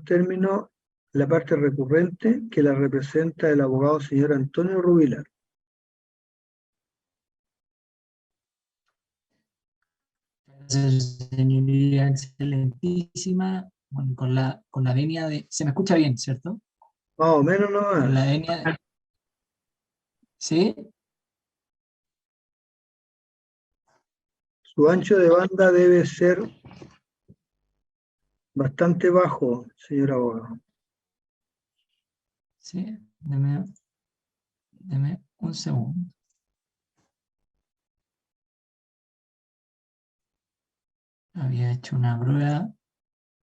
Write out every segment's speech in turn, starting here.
término la parte recurrente que la representa el abogado señor Antonio Rubilar. Señoría excelentísima, bueno, con la venia de... Se me escucha bien, ¿cierto? Más o menos Con la nomás. venia de... ¿Sí? Su ancho de banda debe ser bastante bajo, señor abogado. Sí, deme un segundo. Había hecho una prueba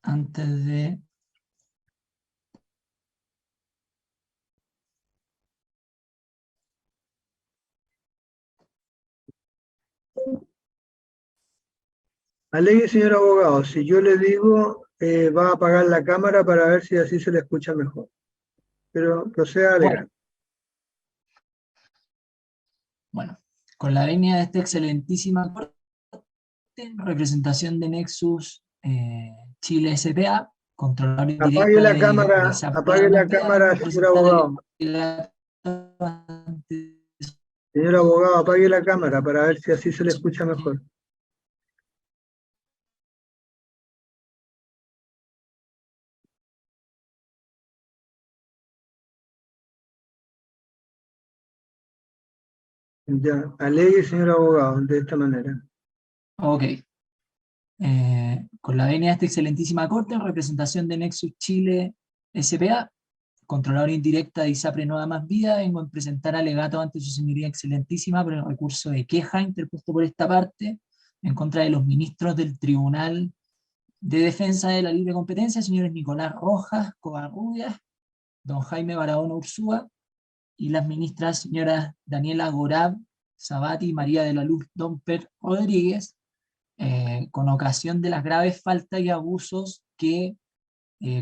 antes de... Alegue, señor abogado, si yo le digo, va a apagar la cámara para ver si así se le escucha mejor. Pero proceda a alegar. Bueno, con la venia de esta excelentísima corte, representación de Nexus Chile S.p.A., controlador Apague indirecta la de cámara, ISAPRE apague la cámara, vengo a señor presentar el abogado. Señor abogado, apague la cámara para ver si así se le escucha mejor. Ya, alegue, señor abogado, de esta manera. Ok. Con la venia de esta excelentísima corte, en representación de Nexus Chile S.p.A., controlador indirecta de ISAPRE Nueva Más Vida, vengo a presentar alegato ante su señoría excelentísima por el recurso de queja interpuesto por esta parte en contra de los ministros del Tribunal de Defensa de la Libre Competencia, señores Nicolás Rojas Covarrubias, don Jaime Barahona Ursúa, y las ministras señoras Daniela Gorab Sabati y María de la Luz Domper Rodríguez, con ocasión de las graves faltas y abusos que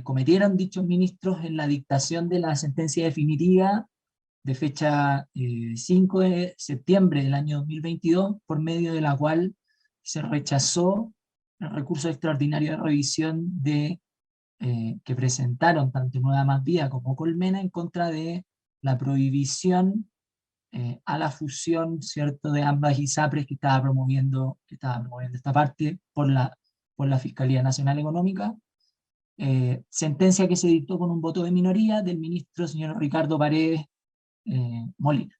cometieron dichos ministros en la dictación de la sentencia definitiva de fecha 5 de septiembre del año 2022, por medio de la cual se rechazó el recurso extraordinario de revisión que presentaron tanto Nueva Más Vida como Colmena en contra de la prohibición a la fusión, ¿cierto?, de ambas ISAPRES que estaba promoviendo esta parte por la Fiscalía Nacional Económica. Sentencia que se dictó con un voto de minoría del ministro señor Ricardo Paredes Molina.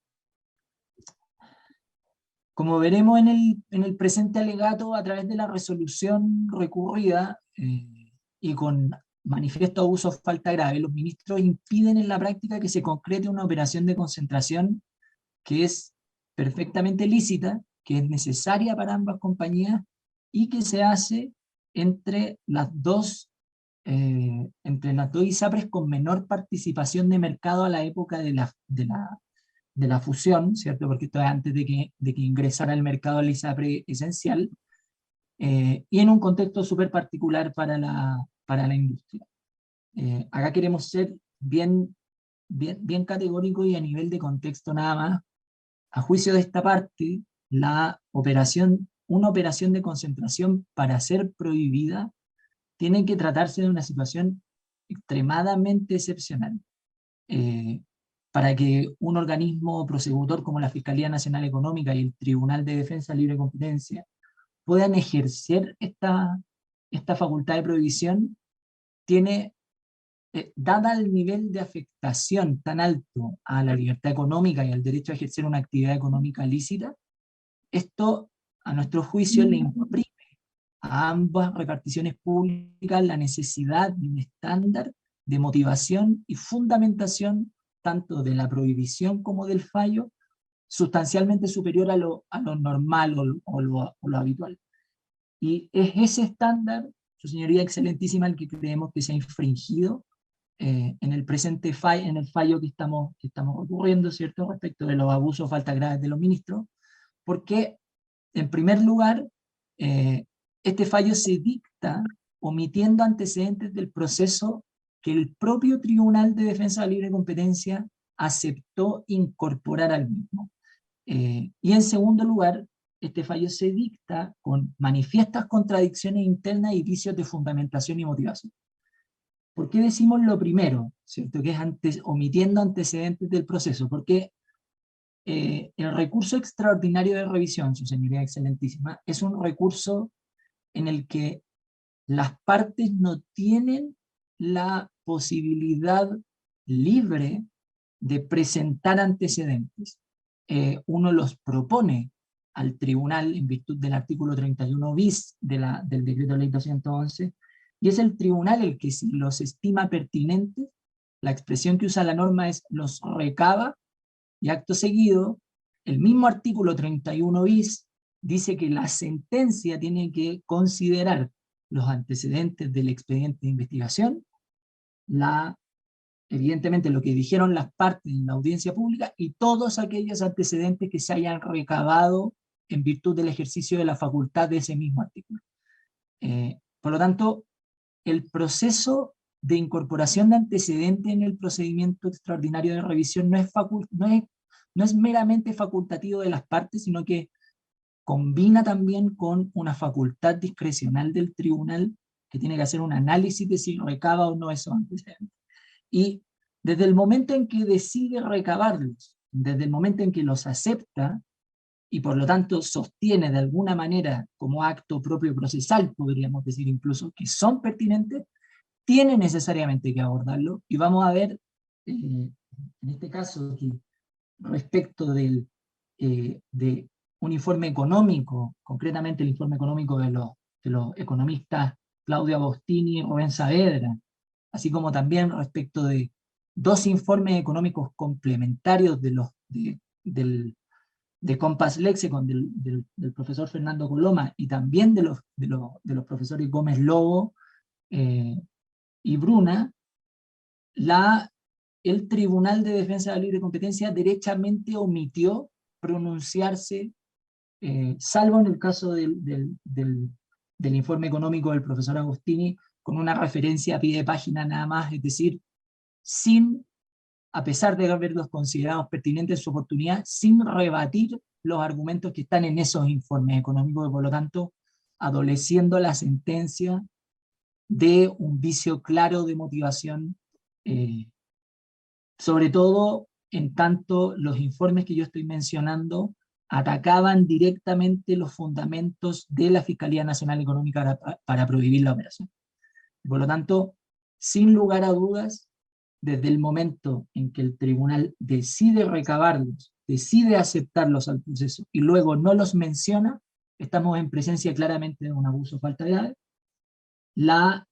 Como veremos en el presente alegato, a través de la resolución recurrida y con manifiesto abuso o falta grave, los ministros impiden en la práctica que se concrete una operación de concentración que es perfectamente lícita, que es necesaria para ambas compañías y que se hace entre las dos ISAPRES con menor participación de mercado a la época de la fusión, ¿cierto? Porque esto es antes de que ingresara al mercado el ISAPRE esencial, y en un contexto súper particular para la industria. Acá queremos ser bien categórico y a nivel de contexto nada más. A juicio de esta parte, una operación de concentración para ser prohibida tiene que tratarse de una situación extremadamente excepcional. Para que un organismo prosecutor como la Fiscalía Nacional Económica y el Tribunal de Defensa Libre Competencia puedan ejercer esta facultad de prohibición, tiene, dada el nivel de afectación tan alto a la libertad económica y al derecho a ejercer una actividad económica lícita, esto, a nuestro juicio, le imprime a ambas reparticiones públicas la necesidad de un estándar de motivación y fundamentación tanto de la prohibición como del fallo, sustancialmente superior a lo normal o lo habitual. Y es ese estándar, su señoría excelentísima, el que creemos que se ha infringido en el presente en el fallo que estamos ocurriendo, ¿cierto?, respecto de los abusos o faltas graves de los ministros, porque, en primer lugar, este fallo se dicta omitiendo antecedentes del proceso que el propio Tribunal de Defensa de la Libre Competencia aceptó incorporar al mismo. Y en segundo lugar, este fallo se dicta con manifiestas contradicciones internas y vicios de fundamentación y motivación. ¿Por qué decimos lo primero? ¿Cierto? Que es omitiendo antecedentes del proceso. Porque el recurso extraordinario de revisión, su señoría excelentísima, es un recurso en el que las partes no tienen la posibilidad libre de presentar antecedentes. Uno los propone al tribunal en virtud del artículo 31 bis del decreto ley 211, y es el tribunal el que, si los estima pertinentes, la expresión que usa la norma es los recaba, y acto seguido, el mismo artículo 31 bis dice que la sentencia tiene que considerar los antecedentes del expediente de investigación, evidentemente lo que dijeron las partes en la audiencia pública y todos aquellos antecedentes que se hayan recabado en virtud del ejercicio de la facultad de ese mismo artículo. Por lo tanto, el proceso de incorporación de antecedentes en el procedimiento extraordinario de revisión no es meramente facultativo de las partes, sino que combina también con una facultad discrecional del tribunal que tiene que hacer un análisis de si recaba o no esos antecedentes. Y desde el momento en que decide recabarlos, desde el momento en que los acepta, y por lo tanto sostiene de alguna manera como acto propio procesal, podríamos decir incluso, que son pertinentes, tiene necesariamente que abordarlo, y vamos a ver en este caso que respecto de un informe económico, concretamente el informe económico de los economistas Claudio Agostini y Rubén Saavedra, así como también respecto de dos informes económicos complementarios de Compass Lexicon del profesor Fernando Coloma, y también de los profesores Gómez Lobo y Bruna, el Tribunal de Defensa de la Libre Competencia derechamente omitió pronunciarse, salvo en el caso del informe económico del profesor Agostini, con una referencia a pie de página nada más, es decir, a pesar de haberlos considerados pertinentes en su oportunidad, sin rebatir los argumentos que están en esos informes económicos, y por lo tanto adoleciendo la sentencia de un vicio claro de motivación, sobre todo en tanto los informes que yo estoy mencionando atacaban directamente los fundamentos de la Fiscalía Nacional Económica para prohibir la operación. Por lo tanto, sin lugar a dudas, desde el momento en que el tribunal decide recabarlos, decide aceptarlos al proceso y luego no los menciona, estamos en presencia claramente de un abuso o falta de llave. La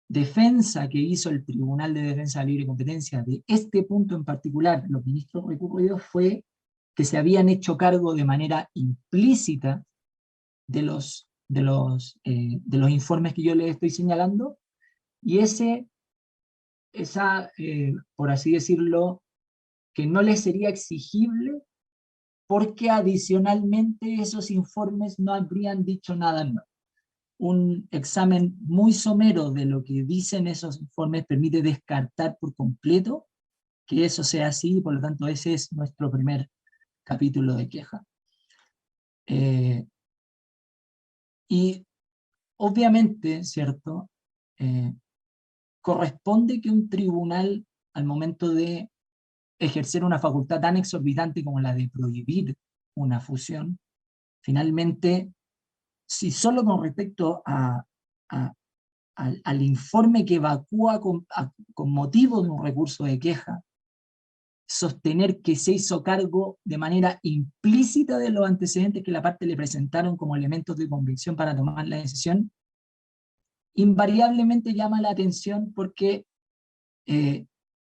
defensa que hizo el Tribunal de Defensa de la Libre Competencia de este punto en particular, los ministros recurridos, fue que se habían hecho cargo de manera implícita de los informes que yo les estoy señalando, y por así decirlo, que no les sería exigible porque adicionalmente esos informes no habrían dicho nada nuevo. Un examen muy somero de lo que dicen esos informes permite descartar por completo que eso sea así, y por lo tanto ese es nuestro primer capítulo de queja. Y obviamente, ¿cierto? Corresponde que un tribunal, al momento de ejercer una facultad tan exorbitante como la de prohibir una fusión, finalmente, si solo con respecto al informe que evacúa con motivo de un recurso de queja, sostener que se hizo cargo de manera implícita de los antecedentes que la parte le presentaron como elementos de convicción para tomar la decisión, invariablemente llama la atención porque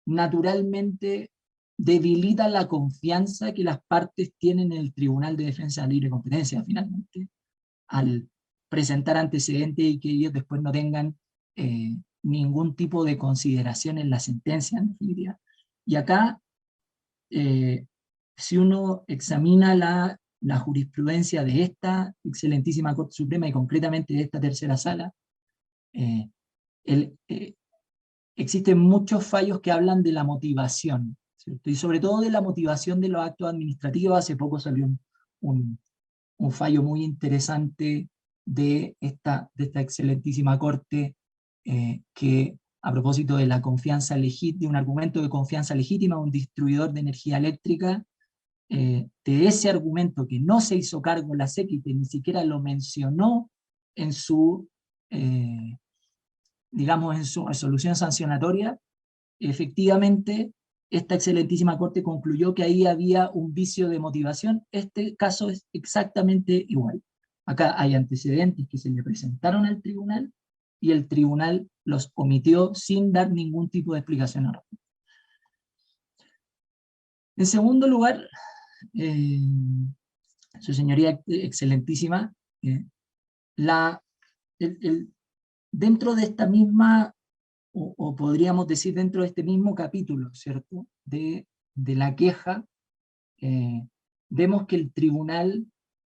naturalmente debilita la confianza que las partes tienen en el Tribunal de Defensa de la Libre Competencia, finalmente, al presentar antecedentes y que ellos después no tengan ningún tipo de consideración en la sentencia, en definitiva. Y acá, si uno examina la jurisprudencia de esta excelentísima Corte Suprema y concretamente de esta tercera sala, existen muchos fallos que hablan de la motivación, ¿cierto? Y sobre todo de la motivación de los actos administrativos. Hace poco salió un fallo muy interesante de esta excelentísima Corte que a propósito de la confianza legítima, de un argumento de confianza legítima, un distribuidor de energía eléctrica, de ese argumento que no se hizo cargo la SEC, ni siquiera lo mencionó en su, digamos, en su resolución sancionatoria, efectivamente, esta excelentísima Corte concluyó que ahí había un vicio de motivación. Este caso es exactamente igual. Acá hay antecedentes que se le presentaron al tribunal y el tribunal los omitió sin dar ningún tipo de explicación al respecto. En segundo lugar, su señoría excelentísima, dentro de esta misma, o podríamos decir dentro de este mismo capítulo, ¿cierto?, de la queja, vemos que el tribunal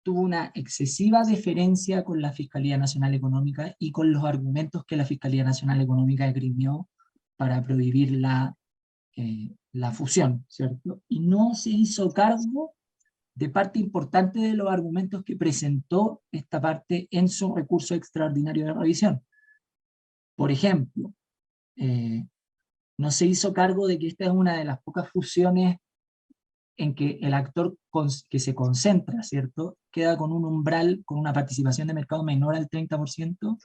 tuvo una excesiva deferencia con la Fiscalía Nacional Económica y con los argumentos que la Fiscalía Nacional Económica esgrimió para prohibir la fusión, ¿cierto? Y no se hizo cargo de parte importante de los argumentos que presentó esta parte en su recurso extraordinario de revisión. Por ejemplo, no se hizo cargo de que esta es una de las pocas fusiones en que el actor que se concentra, ¿cierto?, queda con un umbral, con una participación de mercado menor al 30%,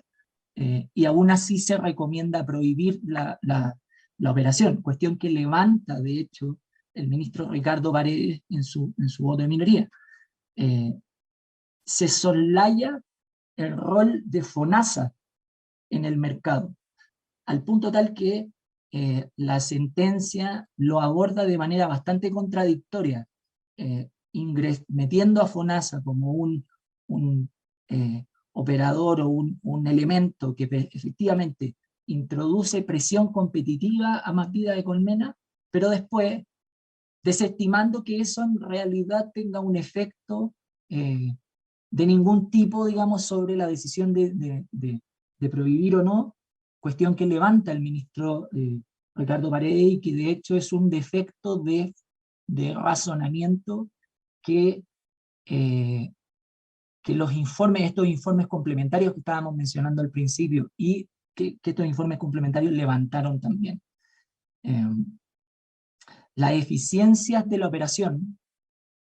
y aún así se recomienda prohibir la operación, cuestión que levanta, de hecho, el ministro Ricardo Paredes en su voto de minoría. Se soslaya el rol de FONASA en el mercado, al punto tal que la sentencia lo aborda de manera bastante contradictoria, metiendo a FONASA como un operador o un elemento que efectivamente introduce presión competitiva a medida de Colmena, pero después desestimando que eso en realidad tenga un efecto de ningún tipo, digamos, sobre la decisión de prohibir o no, cuestión que levanta el ministro Ricardo Paredes, y que de hecho es un defecto de razonamiento que los informes, estos informes complementarios que estábamos mencionando al principio, y que estos informes complementarios levantaron también. Las eficiencias de la operación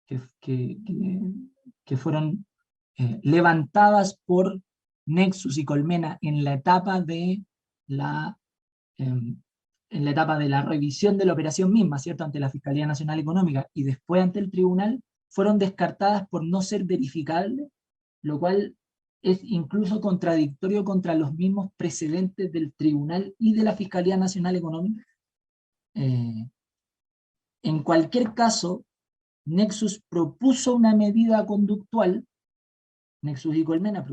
que fueron levantadas por Nexus y Colmena en la etapa de la revisión de la operación misma, ¿cierto?, ante la Fiscalía Nacional Económica y después ante el tribunal, fueron descartadas por no ser verificables, lo cual es incluso contradictorio contra los mismos precedentes del tribunal y de la Fiscalía Nacional Económica. En cualquier caso, Nexus propuso una medida conductual, Nexus y Colmena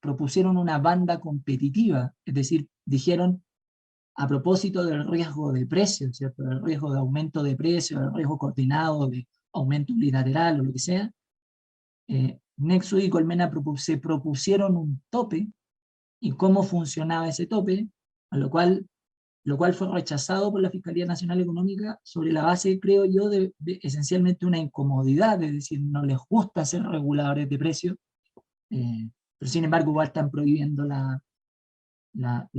propusieron una banda competitiva, es decir, dijeron, a propósito del riesgo de precios, ¿cierto?, del riesgo de aumento de precios, del riesgo coordinado de aumento unilateral o lo que sea, Nexus y Colmena se propusieron un tope y cómo funcionaba ese tope, a lo cual fue rechazado por la Fiscalía Nacional Económica sobre la base, creo yo, de esencialmente una incomodidad, es decir, no les gusta ser reguladores de precios, pero sin embargo igual están prohibiendo la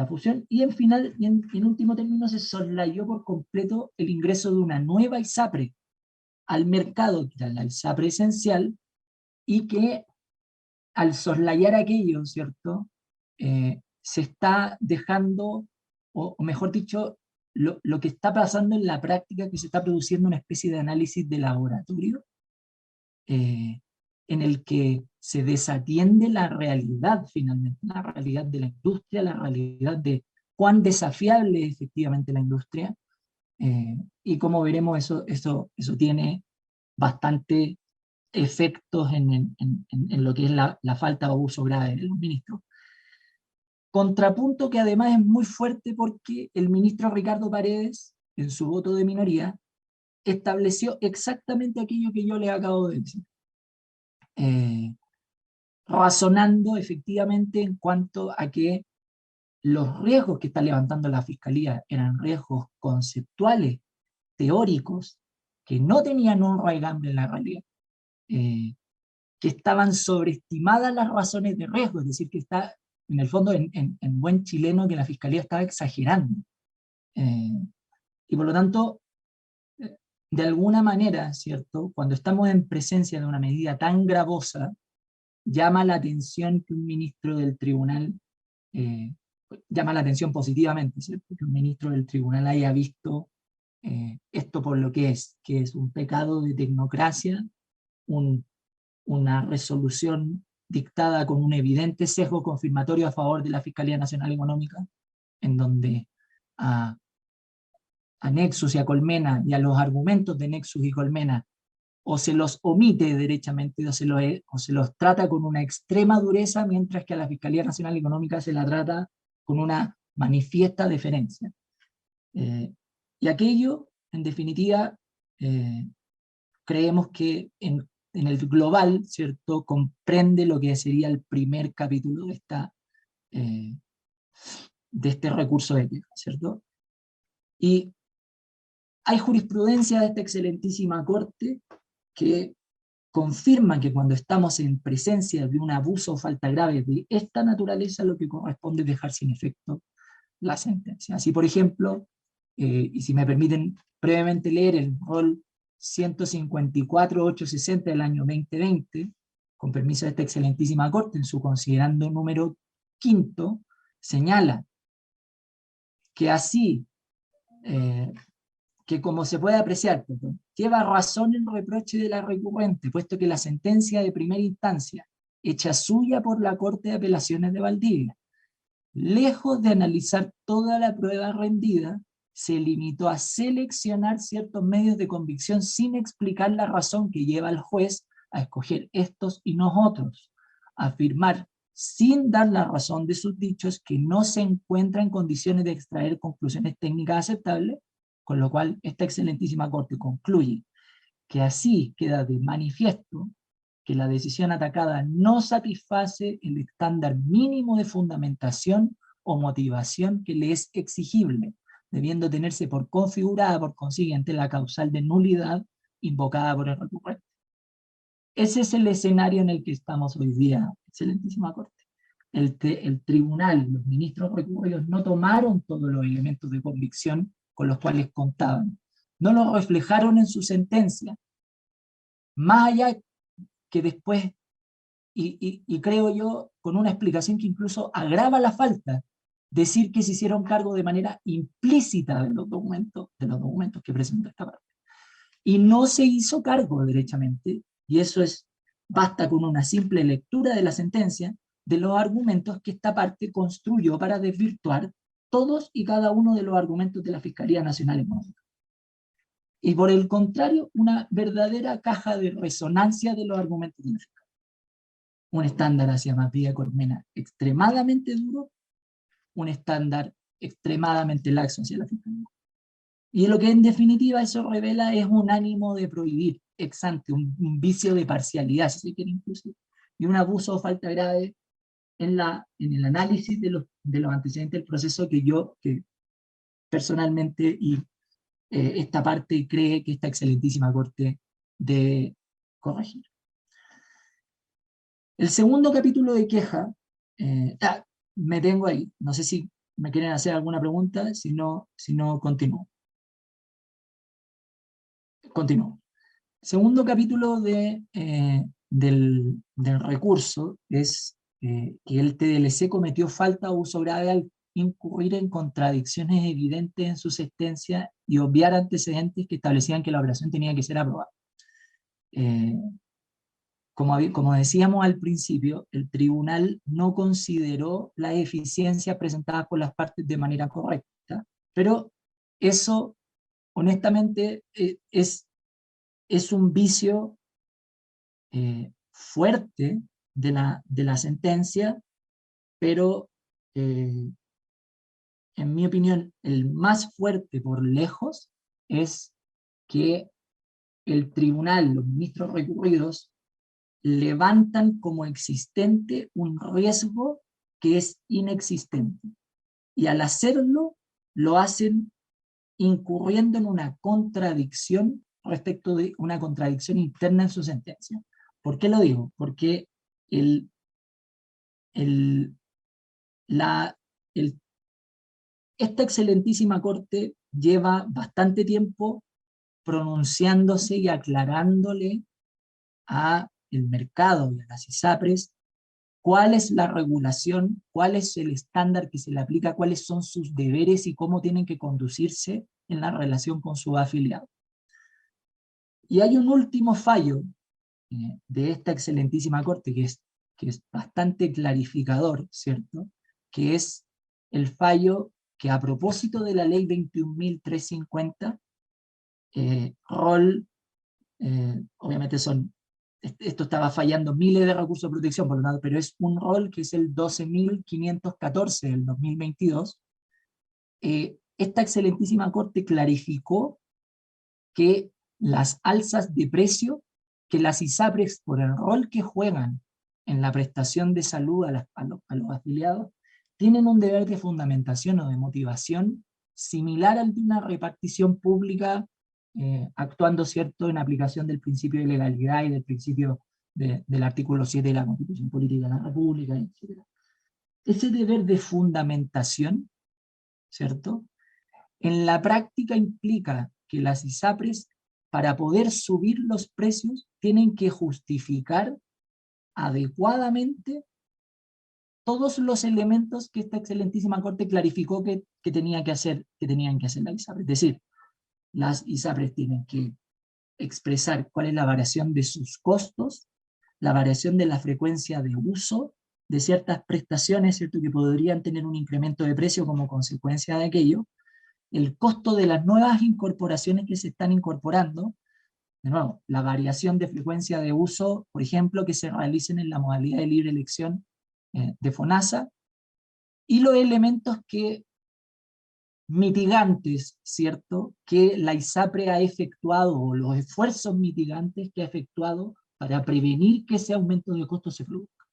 fusión, y en último término se soslayó por completo el ingreso de una nueva ISAPRE al mercado, que era la ISAPRE esencial, y que al soslayar aquello, ¿cierto?, se está dejando, o mejor dicho, lo que está pasando en la práctica, que se está produciendo una especie de análisis de laboratorio, en el que se desatiende la realidad finalmente, la realidad de la industria, la realidad de cuán desafiable es efectivamente la industria, y como veremos eso tiene bastante efectos en lo que es la falta o abuso grave de los ministros. Contrapunto que además es muy fuerte porque el ministro Ricardo Paredes, en su voto de minoría, estableció exactamente aquello que yo le acabo de decir, razonando efectivamente en cuanto a que los riesgos que está levantando la Fiscalía eran riesgos conceptuales, teóricos, que no tenían un raigambre en la realidad, que estaban sobreestimadas las razones de riesgo, es decir, que en el fondo, en buen chileno, que la Fiscalía estaba exagerando. Y por lo tanto, de alguna manera, ¿cierto?, cuando estamos en presencia de una medida tan gravosa, llama la atención que un ministro del tribunal, llama la atención positivamente, ¿cierto?, que un ministro del tribunal haya visto esto por lo que es un pecado de tecnocracia, una resolución dictada con un evidente sesgo confirmatorio a favor de la Fiscalía Nacional Económica, en donde a Nexus y a Colmena y a los argumentos de Nexus y Colmena o se los omite derechamente o se los trata con una extrema dureza, mientras que a la Fiscalía Nacional Económica se la trata con una manifiesta deferencia. Y aquello, en definitiva, creemos que en el global, ¿cierto?, comprende lo que sería el primer capítulo de este recurso de queja, ¿cierto? Y hay jurisprudencia de esta excelentísima Corte que confirma que cuando estamos en presencia de un abuso o falta grave de esta naturaleza, lo que corresponde es dejar sin efecto la sentencia. Así, por ejemplo, y si me permiten brevemente leer el rol 154.860 del año 2020, con permiso de esta excelentísima Corte, en su considerando número 5, señala que así, que como se puede apreciar, lleva razón el reproche de la recurrente, puesto que la sentencia de primera instancia, hecha suya por la Corte de Apelaciones de Valdivia, lejos de analizar toda la prueba rendida, se limitó a seleccionar ciertos medios de convicción sin explicar la razón que lleva al juez a escoger estos y no otros, afirmar sin dar la razón de sus dichos que no se encuentra en condiciones de extraer conclusiones técnicas aceptables, con lo cual esta excelentísima Corte concluye que así queda de manifiesto que la decisión atacada no satisface el estándar mínimo de fundamentación o motivación que le es exigible, debiendo tenerse por configurada por consiguiente la causal de nulidad invocada por el recurrente. Ese es el escenario en el que estamos hoy día, excelentísima Corte. El tribunal, los ministros recurridos no tomaron todos los elementos de convicción con los cuales contaban, no los reflejaron en su sentencia, más allá que después, y creo yo, con una explicación que incluso agrava la falta, decir que se hicieron cargo de manera implícita de los documentos que presenta esta parte. Y no se hizo cargo derechamente, y eso basta con una simple lectura de la sentencia, de los argumentos que esta parte construyó para desvirtuar todos y cada uno de los argumentos de la Fiscalía Nacional Económica. Y por el contrario, una verdadera caja de resonancia de los argumentos de la Fiscalía. Un estándar hacia Matías Colmena extremadamente duro, un estándar extremadamente laxo hacia la Fiscalía. Y lo que en definitiva eso revela es un ánimo de prohibir ex ante, un vicio de parcialidad, si se quiere incluso, y un abuso o falta grave en el análisis de los antecedentes del proceso que personalmente y esta parte cree que esta excelentísima Corte debe corregir. El segundo capítulo de queja, me tengo ahí, no sé si me quieren hacer alguna pregunta, si no continúo. Segundo capítulo del recurso es que el TDLC cometió falta o uso grave al incurrir en contradicciones evidentes en su sentencia y obviar antecedentes que establecían que la operación tenía que ser aprobada. Como decíamos al principio, el tribunal no consideró las eficiencias presentadas por las partes de manera correcta, pero eso, honestamente, es un vicio fuerte de la sentencia, pero en mi opinión el más fuerte por lejos es que el tribunal, los ministros recurridos, levantan como existente un riesgo que es inexistente. Y al hacerlo, lo hacen incurriendo en una contradicción respecto de una contradicción interna en su sentencia. ¿Por qué lo digo? Porque Esta excelentísima Corte lleva bastante tiempo pronunciándose y aclarándole a el mercado y a las ISAPRES cuál es la regulación, cuál es el estándar que se le aplica, cuáles son sus deberes y cómo tienen que conducirse en la relación con sus afiliados. Y hay un último fallo de esta excelentísima Corte que es bastante clarificador, ¿cierto? Que es el fallo que, a propósito de la ley 21.350, obviamente esto estaba fallando miles de recursos de protección, por lo tanto, pero es un rol que es el 12.514 del 2022. Esta excelentísima Corte clarificó que las alzas de precio, que las ISAPRES, por el rol que juegan en la prestación de salud a los afiliados, tienen un deber de fundamentación o de motivación similar al de una repartición pública, actuando, ¿cierto?, en aplicación del principio de legalidad y del principio del artículo 7 de la Constitución Política de la República, etc. Ese deber de fundamentación, ¿cierto?, en la práctica implica que las ISAPRES, para poder subir los precios, tienen que justificar adecuadamente todos los elementos que esta excelentísima Corte clarificó que tenían que hacer las ISAPRES. Es decir, las ISAPRES tienen que expresar cuál es la variación de sus costos, la variación de la frecuencia de uso de ciertas prestaciones, ¿cierto?, que podrían tener un incremento de precio como consecuencia de aquello, el costo de las nuevas incorporaciones que se están incorporando, de nuevo, la variación de frecuencia de uso, por ejemplo, que se realicen en la modalidad de libre elección de FONASA, y los elementos mitigantes, ¿cierto?, que la ISAPRE ha efectuado, o los esfuerzos mitigantes que ha efectuado para prevenir que ese aumento de costos se produzca.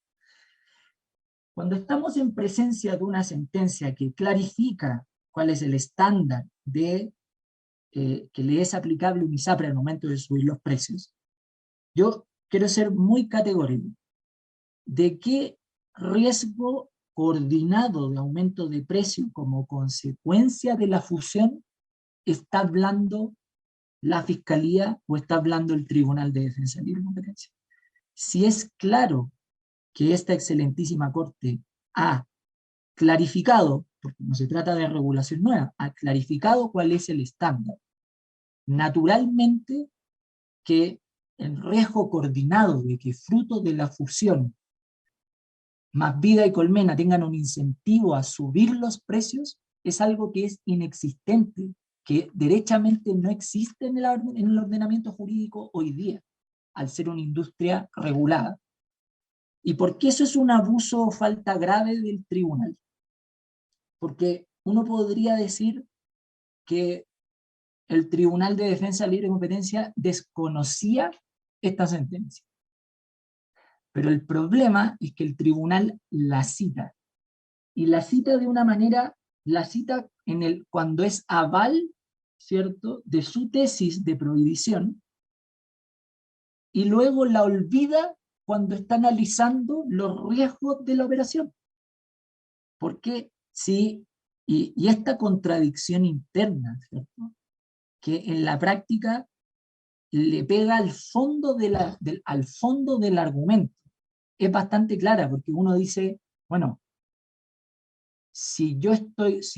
Cuando estamos en presencia de una sentencia que clarifica cuál es el estándar que le es aplicable a un ISAPRE al momento de subir los precios, yo quiero ser muy categórico. ¿De qué riesgo coordinado de aumento de precio como consecuencia de la fusión está hablando la Fiscalía o está hablando el Tribunal de Defensa Libre de Competencia? Si es claro que esta excelentísima Corte ha clarificado, porque no se trata de regulación nueva, ha clarificado cuál es el estándar, naturalmente que el riesgo coordinado de que fruto de la fusión Más Vida y Colmena tengan un incentivo a subir los precios es algo que es inexistente, que derechamente no existe en el ordenamiento jurídico hoy día, al ser una industria regulada. ¿Y por qué eso es un abuso o falta grave del tribunal? Porque uno podría decir que el Tribunal de Defensa Libre de Competencia desconocía esta sentencia. Pero el problema es que el tribunal la cita. Y la cita de una manera, la cita cuando es aval, ¿cierto?, de su tesis de prohibición, y luego la olvida cuando está analizando los riesgos de la operación. Porque sí, y esta contradicción interna, ¿cierto?, que en la práctica le pega al fondo, al fondo del argumento, es bastante clara, porque uno dice, bueno, si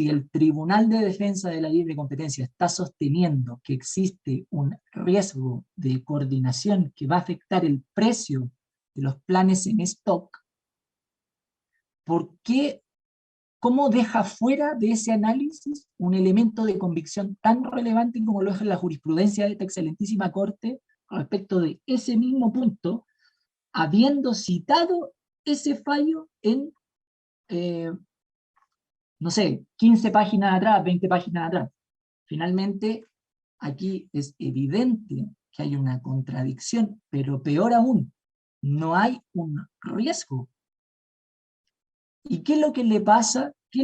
el Tribunal de Defensa de la Libre Competencia está sosteniendo que existe un riesgo de coordinación que va a afectar el precio de los planes en stock, ¿por qué? ¿Cómo deja fuera de ese análisis un elemento de convicción tan relevante como lo es la jurisprudencia de esta excelentísima Corte respecto de ese mismo punto, habiendo citado ese fallo en, no sé, 15 páginas atrás, 20 páginas atrás? Finalmente, aquí es evidente que hay una contradicción, pero peor aún, no hay un riesgo. ¿Y qué es lo que le pasa? ¿Qué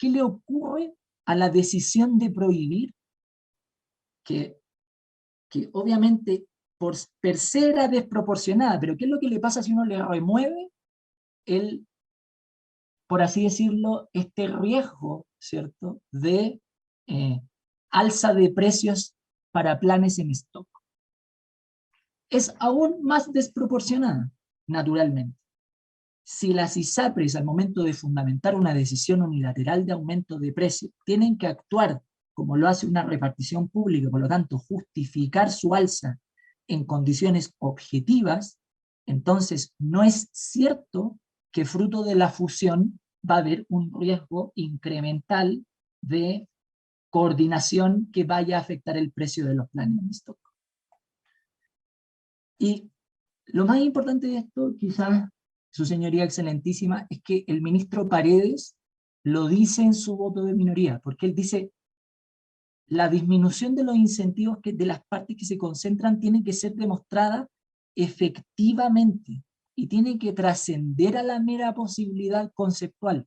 le ocurre a la decisión de prohibir? Que obviamente per se era desproporcionada, pero ¿qué es lo que le pasa si uno le remueve por así decirlo, este riesgo, ¿cierto?, de alza de precios para planes en stock. Es aún más desproporcionada, naturalmente. Si las ISAPRES, al momento de fundamentar una decisión unilateral de aumento de precios, tienen que actuar como lo hace una repartición pública, por lo tanto, justificar su alza en condiciones objetivas, entonces no es cierto que fruto de la fusión va a haber un riesgo incremental de coordinación que vaya a afectar el precio de los planes en stock. Y lo más importante de esto, quizás, su señoría excelentísima, es que el ministro Paredes lo dice en su voto de minoría, porque él dice: la disminución de los incentivos de las partes que se concentran tiene que ser demostrada efectivamente y tiene que trascender a la mera posibilidad conceptual.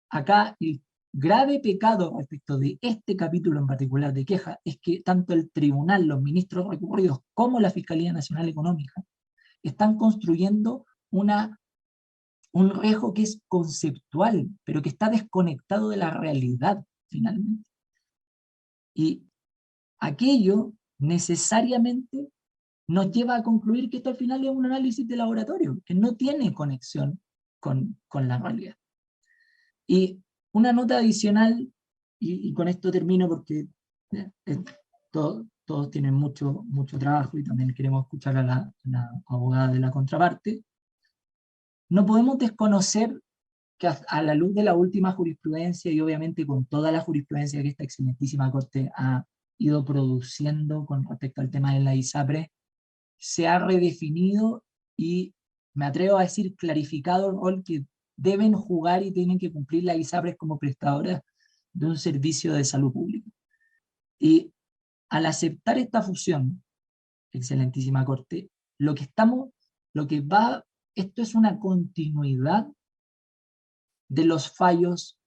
Acá el grave pecado respecto de este capítulo en particular de queja es que tanto el tribunal, los ministros recurridos, como la Fiscalía Nacional Económica están construyendo un riesgo que es conceptual, pero que está desconectado de la realidad, finalmente. Y aquello necesariamente nos lleva a concluir que esto al final es un análisis de laboratorio, que no tiene conexión con la realidad. Y una nota adicional, y con esto termino porque todos tienen mucho trabajo y también queremos escuchar a la abogada de la contraparte. No podemos desconocer que a la luz de la última jurisprudencia y obviamente con toda la jurisprudencia que esta excelentísima Corte ha ido produciendo con respecto al tema de la ISAPRES, se ha redefinido y me atrevo a decir clarificado el rol que deben jugar y tienen que cumplir las ISAPRES como prestadoras de un servicio de salud pública. Y al aceptar esta fusión, excelentísima Corte, esto es una continuidad de los fallos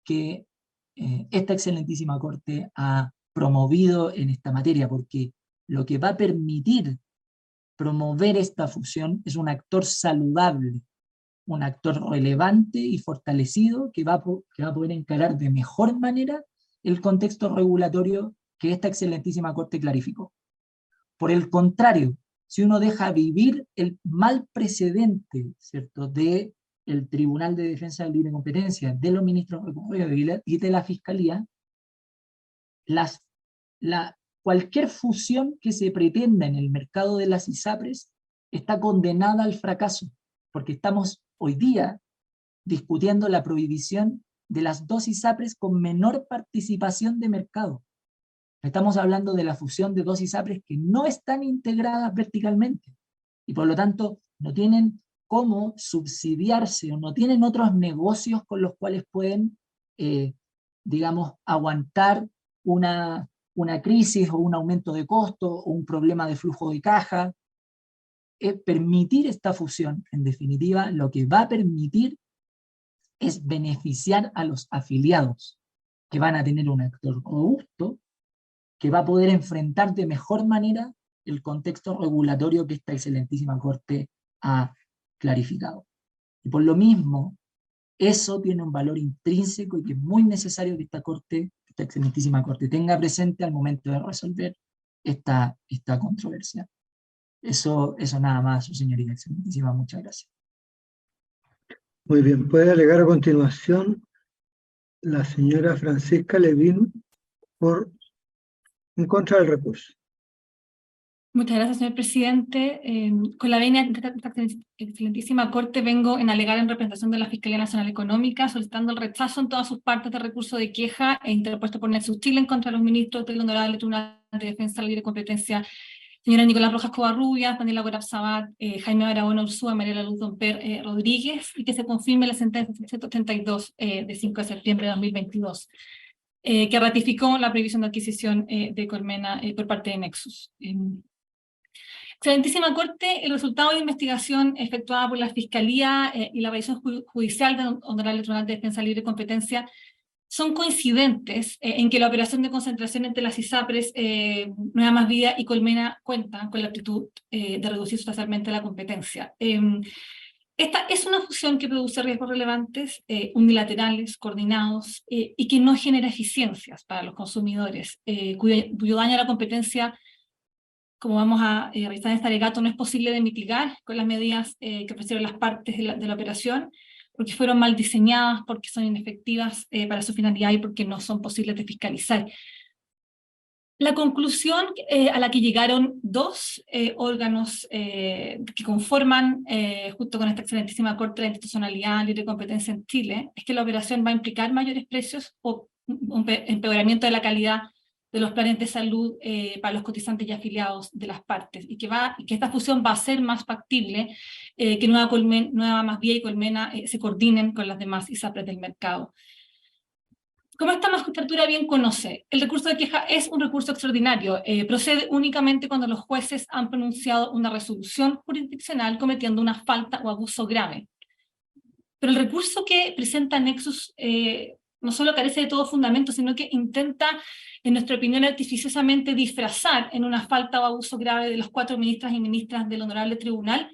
que esta excelentísima Corte ha promovido en esta materia, porque lo que va a permitir promover esta fusión es un actor saludable, un actor relevante y fortalecido que va a poder encarar de mejor manera el contexto regulatorio que esta excelentísima Corte clarificó. Por el contrario, si uno deja vivir el mal precedente, ¿cierto?, de el Tribunal de Defensa de Libre Competencia, de los ministros recurridos y de la Fiscalía, cualquier fusión que se pretenda en el mercado de las ISAPRES está condenada al fracaso, porque estamos hoy día discutiendo la prohibición de las dos ISAPRES con menor participación de mercado. Estamos hablando de la fusión de dos ISAPRES que no están integradas verticalmente y por lo tanto no tienen cómo subsidiarse o no tienen otros negocios con los cuales pueden, digamos, aguantar una crisis o un aumento de costo o un problema de flujo de caja. Permitir esta fusión, en definitiva, lo que va a permitir es beneficiar a los afiliados, que van a tener un actor robusto, que va a poder enfrentar de mejor manera el contexto regulatorio que esta excelentísima Corte ha clarificado. Y por lo mismo, eso tiene un valor intrínseco y que es muy necesario que esta excelentísima Corte tenga presente al momento de resolver esta controversia. Eso nada más, su señoría excelentísima, muchas gracias. Muy bien, puede alegar a continuación la señora Francisca Levín en contra del recurso. Muchas gracias, señor presidente. Con la venia de esta excelentísima Corte vengo en alegar en representación de la Fiscalía Nacional Económica, solicitando el rechazo en todas sus partes del recurso de queja interpuesto por Nexus Chile en contra de los ministros del Honorable Tribunal de Defensa de la Libre Competencia, señora Nicolás Rojas Covarrubias, Daniela Guerab Sabat, Jaime Barahona Ursúa, Mariela Luz Domper Rodríguez, y que se confirme la sentencia 732 de 5 de septiembre de 2022, que ratificó la prohibición de adquisición de Colmena por parte de Nexus. Excelentísima Corte, el resultado de investigación efectuada por la Fiscalía y la revisión judicial del Honorable Tribunal de Defensa Libre y Competencia son coincidentes en que la operación de concentración entre las ISAPRES, Nueva Más Vida y Colmena cuentan con la actitud de reducir sustancialmente la competencia. Esta es una fusión que produce riesgos relevantes, unilaterales, coordinados, y que no genera eficiencias para los consumidores, cuyo daño a la competencia, como vamos a revisar en este alegato, no es posible de mitigar con las medidas que ofrecieron las partes de la operación, porque fueron mal diseñadas, porque son inefectivas para su finalidad y porque no son posibles de fiscalizar. La conclusión a la que llegaron dos órganos que conforman, junto con esta excelentísima Corte, la Institucionalidad Libre Competencia en Chile, es que la operación va a implicar mayores precios o un empeoramiento de la calidad de los planes de salud para los cotizantes y afiliados de las partes, y que esta fusión va a ser más factible que Nueva Más Vía y Colmena se coordinen con las demás ISAPRES del mercado. Como esta magistratura bien conoce, el recurso de queja es un recurso extraordinario, procede únicamente cuando los jueces han pronunciado una resolución jurisdiccional cometiendo una falta o abuso grave. Pero el recurso que presenta Nexus no solo carece de todo fundamento, sino que intenta, en nuestra opinión, artificiosamente disfrazar en una falta o abuso grave de los 4 ministras y ministras del Honorable Tribunal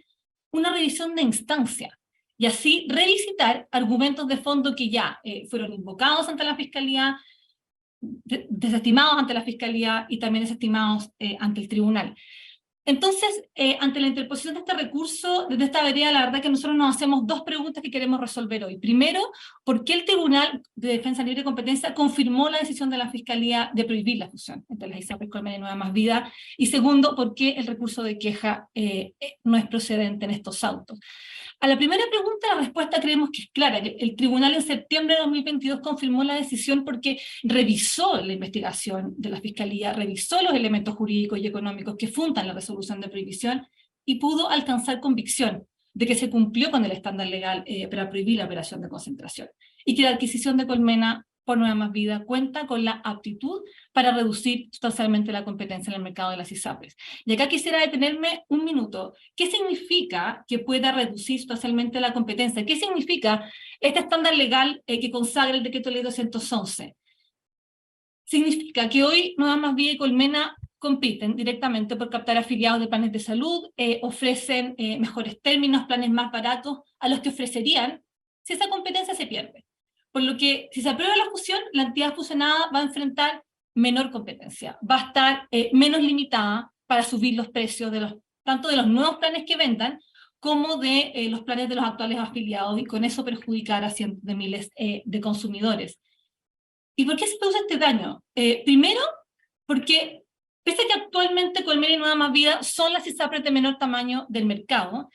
una revisión de instancia, y así revisitar argumentos de fondo que ya fueron invocados ante la Fiscalía, desestimados ante la Fiscalía y también desestimados ante el Tribunal. Entonces, ante la interposición de este recurso, desde esta vereda, la verdad que nosotros nos hacemos dos preguntas que queremos resolver hoy. Primero, ¿por qué el Tribunal de Defensa Libre de Competencia confirmó la decisión de la Fiscalía de prohibir la fusión entre las ISAPRES, Colmena y Nueva Más Vida? Y segundo, ¿por qué el recurso de queja no es procedente en estos autos? A la primera pregunta, la respuesta creemos que es clara. El Tribunal en septiembre de 2022 confirmó la decisión porque revisó la investigación de la Fiscalía, revisó los elementos jurídicos y económicos que fundan la resolución de prohibición y pudo alcanzar convicción de que se cumplió con el estándar legal para prohibir la operación de concentración, y que la adquisición de Colmena por Nueva Más Vida cuenta con la aptitud para reducir sustancialmente la competencia en el mercado de las ISAPRES. Y acá quisiera detenerme un minuto. ¿Qué significa que pueda reducir sustancialmente la competencia? ¿Qué significa este estándar legal que consagra el decreto ley 211? Significa que hoy Nueva Más Vida y Colmena compiten directamente por captar afiliados de planes de salud, ofrecen mejores términos, planes más baratos a los que ofrecerían si esa competencia se pierde. Por lo que, si se aprueba la fusión, la entidad fusionada va a enfrentar menor competencia, va a estar menos limitada para subir los precios tanto de los nuevos planes que vendan, como de los planes de los actuales afiliados, y con eso perjudicar a cientos de miles de consumidores. ¿Y por qué se produce este daño? Primero, porque pese a que actualmente Colmena y Nueva Más Vida son las ISAPRES de menor tamaño del mercado,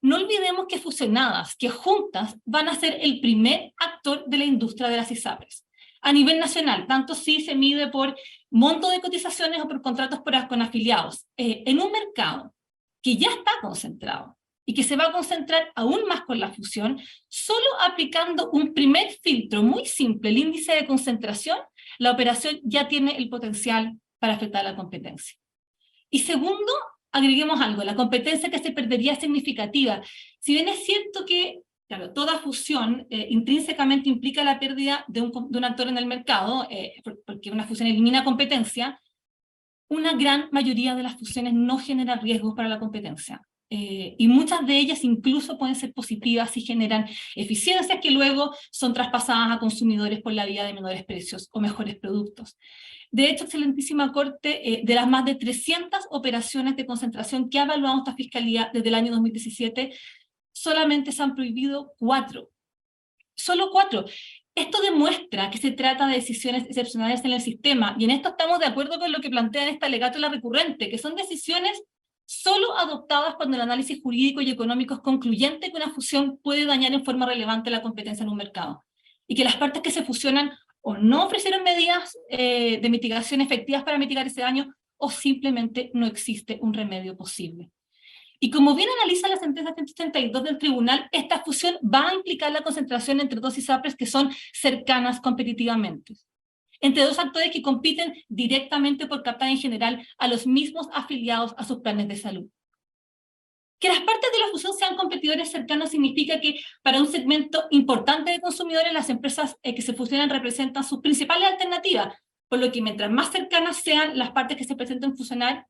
no olvidemos que fusionadas, que juntas, van a ser el primer actor de la industria de las ISAPRES. A nivel nacional, tanto si se mide por monto de cotizaciones o por contratos con afiliados, en un mercado que ya está concentrado y que se va a concentrar aún más con la fusión, solo aplicando un primer filtro muy simple, el índice de concentración, la operación ya tiene el potencial para afectar la competencia. Y segundo, agreguemos algo, la competencia que se perdería es significativa. Si bien es cierto que, claro, toda fusión intrínsecamente implica la pérdida de un actor en el mercado, porque una fusión elimina competencia, una gran mayoría de las fusiones no genera riesgos para la competencia. Y muchas de ellas incluso pueden ser positivas y generan eficiencias que luego son traspasadas a consumidores por la vía de menores precios o mejores productos. De hecho, excelentísima Corte, de las más de 300 operaciones de concentración que ha evaluado esta Fiscalía desde el año 2017, solamente se han prohibido 4. Solo 4. Esto demuestra que se trata de decisiones excepcionales en el sistema, y en esto estamos de acuerdo con lo que plantea en este alegato la recurrente, que son decisiones solo adoptadas cuando el análisis jurídico y económico es concluyente que una fusión puede dañar en forma relevante la competencia en un mercado, y que las partes que se fusionan o no ofrecieron medidas de mitigación efectivas para mitigar ese daño, o simplemente no existe un remedio posible. Y como bien analiza la sentencia 182 del tribunal, esta fusión va a implicar la concentración entre dos ISAPRES que son cercanas competitivamente, entre dos actores que compiten directamente por captar en general a los mismos afiliados a sus planes de salud. Que las partes de la fusión sean competidores cercanos significa que para un segmento importante de consumidores las empresas que se fusionan representan sus principales alternativas, por lo que mientras más cercanas sean las partes que se presenten fusionar,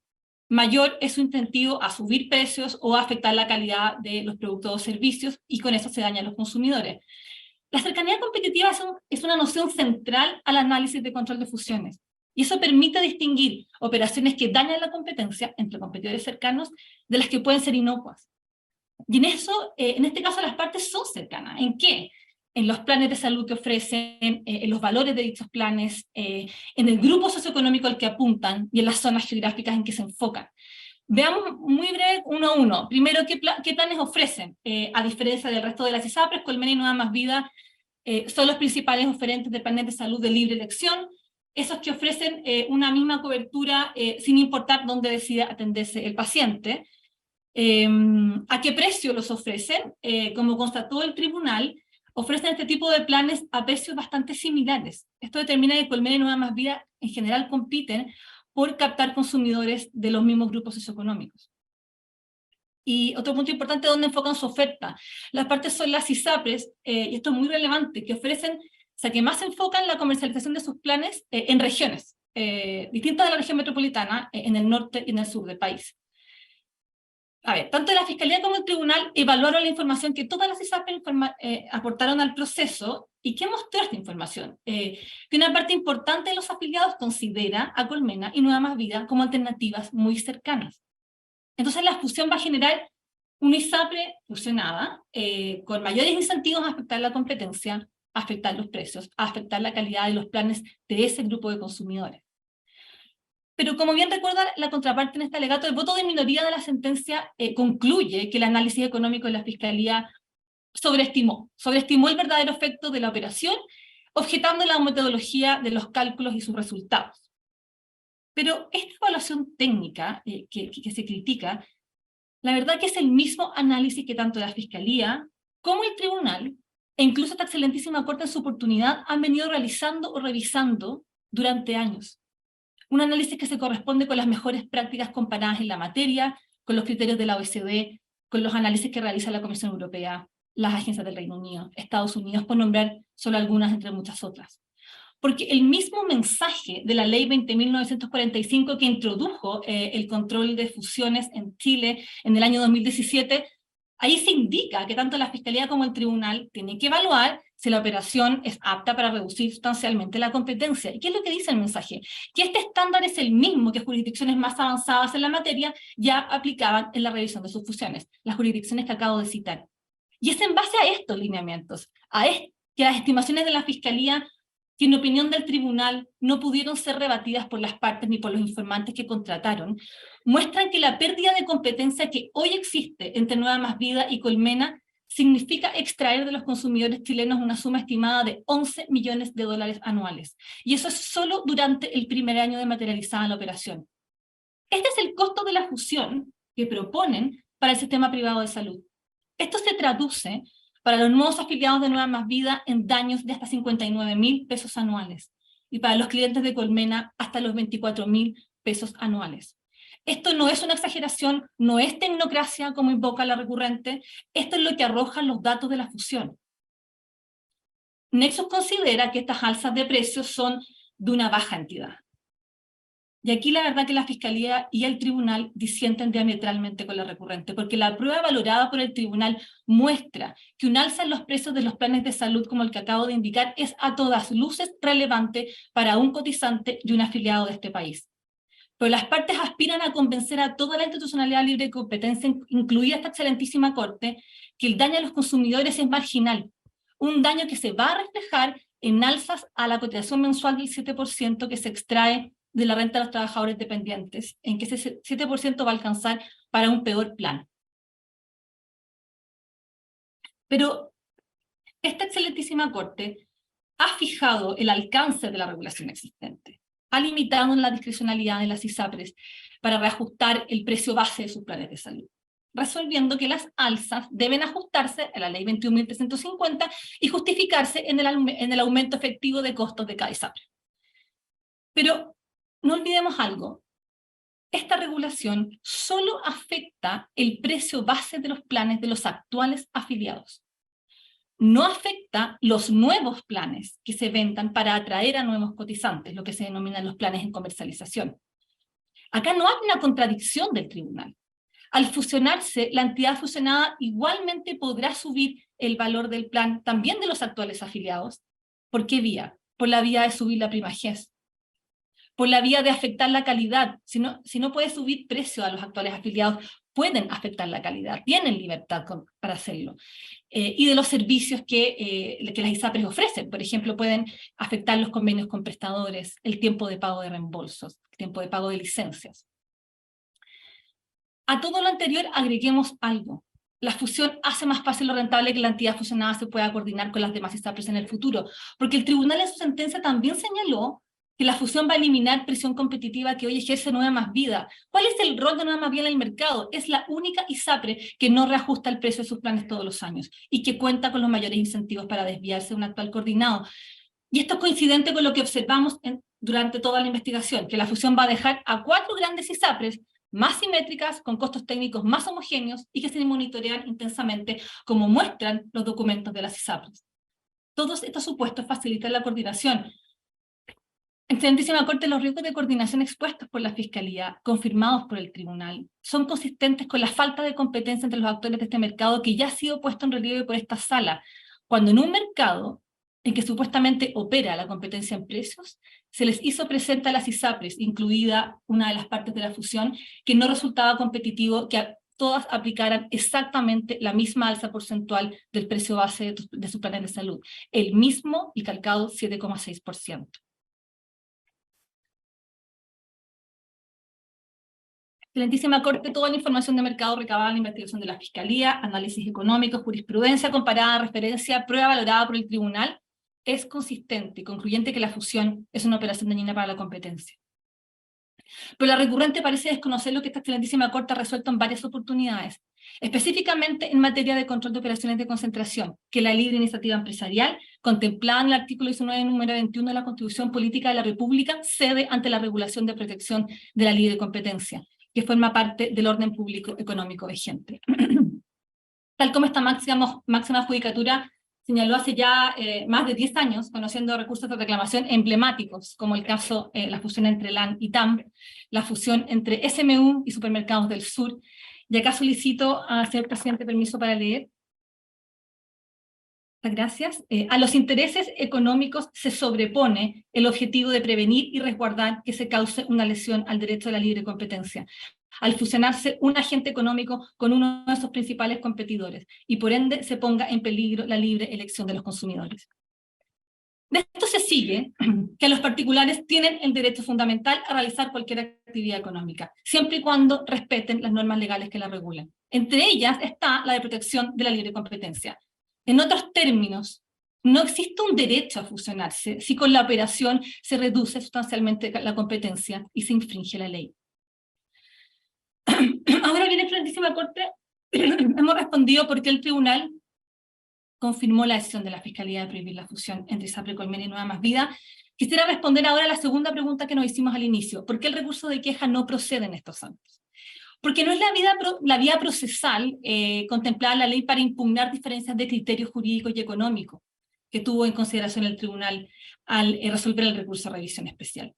mayor es su incentivo a subir precios o a afectar la calidad de los productos o servicios, y con eso se dañan los consumidores. La cercanía competitiva es una noción central al análisis de control de fusiones, y eso permite distinguir operaciones que dañan la competencia entre competidores cercanos de las que pueden ser inocuas. Y en eso, en este caso, las partes son cercanas. ¿En qué? En los planes de salud que ofrecen, en los valores de dichos planes, en el grupo socioeconómico al que apuntan y en las zonas geográficas en que se enfocan. Veamos muy breve uno a uno. Primero, ¿qué planes ofrecen? A diferencia del resto de las ISAPRES, Colmena y Nueva Más Vida son los principales oferentes de planes de salud de libre elección, esos que ofrecen una misma cobertura sin importar dónde decida atenderse el paciente. ¿A qué precio los ofrecen? Como constató el tribunal, ofrecen este tipo de planes a precios bastante similares. Esto determina que Colmena y Nueva Más Vida en general compiten por captar consumidores de los mismos grupos socioeconómicos. Y otro punto importante, ¿dónde enfocan su oferta? Las partes son las ISAPRES, y esto es muy relevante, que ofrecen, o sea, que más enfocan la comercialización de sus planes en regiones distintas de la región metropolitana, en el norte y en el sur del país. A ver, tanto la Fiscalía como el Tribunal evaluaron la información que todas las ISAPRES aportaron al proceso. ¿Y qué mostró esta información? Que una parte importante de los afiliados considera a Colmena y Nueva Más Vida como alternativas muy cercanas. Entonces la fusión va a generar una ISAPRE fusionada, con mayores incentivos a afectar la competencia, a afectar los precios, a afectar la calidad de los planes de ese grupo de consumidores. Pero como bien recuerda la contraparte en este alegato, el voto de minoría de la sentencia concluye que el análisis económico de la Fiscalía sobreestimó el verdadero efecto de la operación, objetando la metodología de los cálculos y sus resultados. Pero esta evaluación técnica que se critica, la verdad que es el mismo análisis que tanto la Fiscalía como el Tribunal, e incluso esta excelentísima Corte en su oportunidad, han venido realizando o revisando durante años. Un análisis que se corresponde con las mejores prácticas comparadas en la materia, con los criterios de la OECD, con los análisis que realiza la Comisión Europea, las agencias del Reino Unido, Estados Unidos, por nombrar solo algunas entre muchas otras. Porque el mismo mensaje de la Ley 20.945 que introdujo el control de fusiones en Chile en el año 2017, ahí se indica que tanto la Fiscalía como el Tribunal tienen que evaluar si la operación es apta para reducir sustancialmente la competencia. ¿Y qué es lo que dice el mensaje? Que este estándar es el mismo que jurisdicciones más avanzadas en la materia ya aplicaban en la revisión de sus fusiones, las jurisdicciones que acabo de citar. Y es en base a estos lineamientos, que las estimaciones de la Fiscalía, que en opinión del tribunal no pudieron ser rebatidas por las partes ni por los informantes que contrataron, muestran que la pérdida de competencia que hoy existe entre Nueva Más Vida y Colmena significa extraer de los consumidores chilenos una suma estimada de 11 millones de dólares anuales. Y eso es solo durante el primer año de materializada la operación. Este es el costo de la fusión que proponen para el sistema privado de salud. Esto se traduce para los nuevos afiliados de Nueva Más Vida en daños de hasta 59.000 pesos anuales, y para los clientes de Colmena hasta los 24.000 pesos anuales. Esto no es una exageración, no es tecnocracia como invoca la recurrente, esto es lo que arrojan los datos de la fusión. Nexus considera que estas alzas de precios son de una baja entidad. Y aquí la verdad que la Fiscalía y el Tribunal disienten diametralmente con la recurrente, porque la prueba valorada por el Tribunal muestra que un alza en los precios de los planes de salud como el que acabo de indicar es a todas luces relevante para un cotizante y un afiliado de este país. Pero las partes aspiran a convencer a toda la institucionalidad libre de competencia, incluida esta excelentísima Corte, que el daño a los consumidores es marginal, un daño que se va a reflejar en alzas a la cotización mensual del 7% que se extrae de la renta de los trabajadores dependientes, en que ese 7% va a alcanzar para un peor plan. Pero esta excelentísima Corte ha fijado el alcance de la regulación existente, ha limitado la discrecionalidad de las ISAPRES para reajustar el precio base de sus planes de salud, resolviendo que las alzas deben ajustarse a la Ley 21.350 y justificarse en el aumento efectivo de costos de cada ISAPRE. Pero no olvidemos algo, esta regulación solo afecta el precio base de los planes de los actuales afiliados. No afecta los nuevos planes que se vendan para atraer a nuevos cotizantes, lo que se denominan los planes en comercialización. Acá no hay una contradicción del tribunal. Al fusionarse, la entidad fusionada igualmente podrá subir el valor del plan también de los actuales afiliados. ¿Por qué vía? Por la vía de subir la prima GES. Por la vía de afectar la calidad. Si no puede subir precio a los actuales afiliados, pueden afectar la calidad, tienen libertad para hacerlo. Y de los servicios que las ISAPRES ofrecen. Por ejemplo, pueden afectar los convenios con prestadores, el tiempo de pago de reembolsos, el tiempo de pago de licencias. A todo lo anterior agreguemos algo. La fusión hace más fácil lo rentable que la entidad fusionada se pueda coordinar con las demás ISAPRES en el futuro, porque el tribunal en su sentencia también señaló que la fusión va a eliminar presión competitiva que hoy ejerce Nueva Más Vida. ¿Cuál es el rol de Nueva Más Vida en el mercado? Es la única ISAPRE que no reajusta el precio de sus planes todos los años y que cuenta con los mayores incentivos para desviarse de un actual coordinado. Y esto es coincidente con lo que observamos durante toda la investigación, que la fusión va a dejar a 4 grandes ISAPRES más simétricas, con costos técnicos más homogéneos y que se monitorean intensamente, como muestran los documentos de las ISAPRES. Todos estos supuestos facilitan la coordinación. Excelentísima Corte, los riesgos de coordinación expuestos por la Fiscalía, confirmados por el Tribunal, son consistentes con la falta de competencia entre los actores de este mercado que ya ha sido puesto en relieve por esta sala, cuando en un mercado en que supuestamente opera la competencia en precios, se les hizo presente a las ISAPRES, incluida una de las partes de la fusión, que no resultaba competitivo que todas aplicaran exactamente la misma alza porcentual del precio base de su plan de salud, el mismo y calcado 7,6%. Excelentísima Corte, toda la información de mercado recabada en la investigación de la Fiscalía, análisis económico, jurisprudencia comparada, referencia, prueba valorada por el Tribunal, es consistente y concluyente que la fusión es una operación dañina para la competencia. Pero la recurrente parece desconocer lo que esta excelentísima Corte ha resuelto en varias oportunidades, específicamente en materia de control de operaciones de concentración, que la libre iniciativa empresarial, contemplada en el artículo 19, número 21 de la Constitución Política de la República, cede ante la regulación de protección de la libre competencia, que forma parte del orden público económico vigente. Tal como esta máxima judicatura señaló hace ya más de 10 años, conociendo recursos de reclamación emblemáticos, como el caso, la fusión entre LAN y TAM, la fusión entre SMU y Supermercados del Sur, y acá solicito al señor presidente permiso para leer. Gracias. A los intereses económicos se sobrepone el objetivo de prevenir y resguardar que se cause una lesión al derecho a la libre competencia, al fusionarse un agente económico con uno de sus principales competidores, y por ende se ponga en peligro la libre elección de los consumidores. De esto se sigue que los particulares tienen el derecho fundamental a realizar cualquier actividad económica, siempre y cuando respeten las normas legales que la regulan. Entre ellas está la de protección de la libre competencia. En otros términos, no existe un derecho a fusionarse si con la operación se reduce sustancialmente la competencia y se infringe la ley. Ahora viene, excelentísima Corte, hemos respondido por qué el Tribunal confirmó la decisión de la Fiscalía de prohibir la fusión entre ISAPRE, Colmena y Nueva Más Vida. Quisiera responder ahora a la segunda pregunta que nos hicimos al inicio. ¿Por qué el recurso de queja no procede en estos ámbitos? Porque no es la vía procesal contemplada en la ley para impugnar diferencias de criterios jurídicos y económicos que tuvo en consideración el Tribunal al resolver el recurso de revisión especial.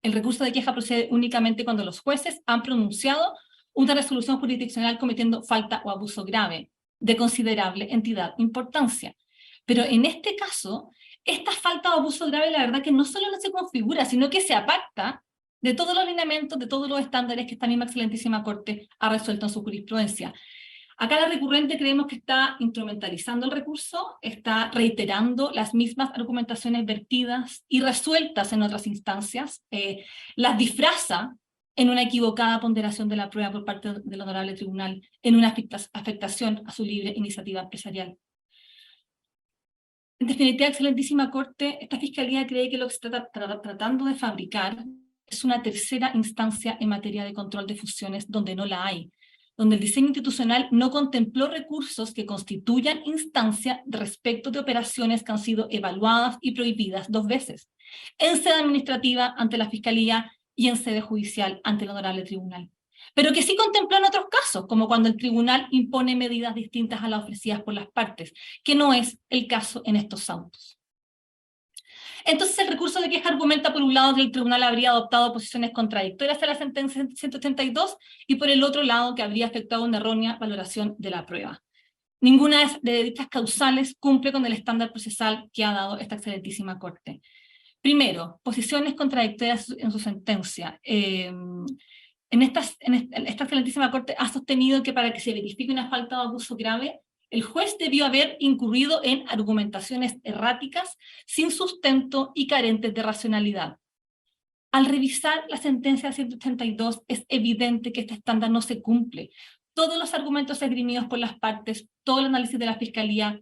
El recurso de queja procede únicamente cuando los jueces han pronunciado una resolución jurisdiccional cometiendo falta o abuso grave de considerable entidad e importancia. Pero en este caso, esta falta o abuso grave la verdad que no solo no se configura, sino que se aparta de todos los lineamientos, de todos los estándares que esta misma excelentísima Corte ha resuelto en su jurisprudencia. Acá la recurrente creemos que está instrumentalizando el recurso, está reiterando las mismas argumentaciones vertidas y resueltas en otras instancias, las disfraza en una equivocada ponderación de la prueba por parte del honorable tribunal, en una afectación a su libre iniciativa empresarial. En definitiva, excelentísima Corte, esta Fiscalía cree que lo que se está tratando de fabricar es una tercera instancia en materia de control de fusiones donde no la hay, donde el diseño institucional no contempló recursos que constituyan instancia respecto de operaciones que han sido evaluadas y prohibidas 2 veces, en sede administrativa ante la Fiscalía y en sede judicial ante el honorable tribunal, pero que sí contempló en otros casos, como cuando el tribunal impone medidas distintas a las ofrecidas por las partes, que no es el caso en estos autos. Entonces el recurso de queja argumenta por un lado que el tribunal habría adoptado posiciones contradictorias a la sentencia 182 y por el otro lado que habría efectuado una errónea valoración de la prueba. Ninguna de dichas causales cumple con el estándar procesal que ha dado esta excelentísima Corte. Primero, posiciones contradictorias en su sentencia. Esta excelentísima Corte ha sostenido que para que se verifique una falta de abuso grave, el juez debió haber incurrido en argumentaciones erráticas, sin sustento y carentes de racionalidad. Al revisar la sentencia 182 es evidente que este estándar no se cumple. Todos los argumentos esgrimidos por las partes, todo el análisis de la Fiscalía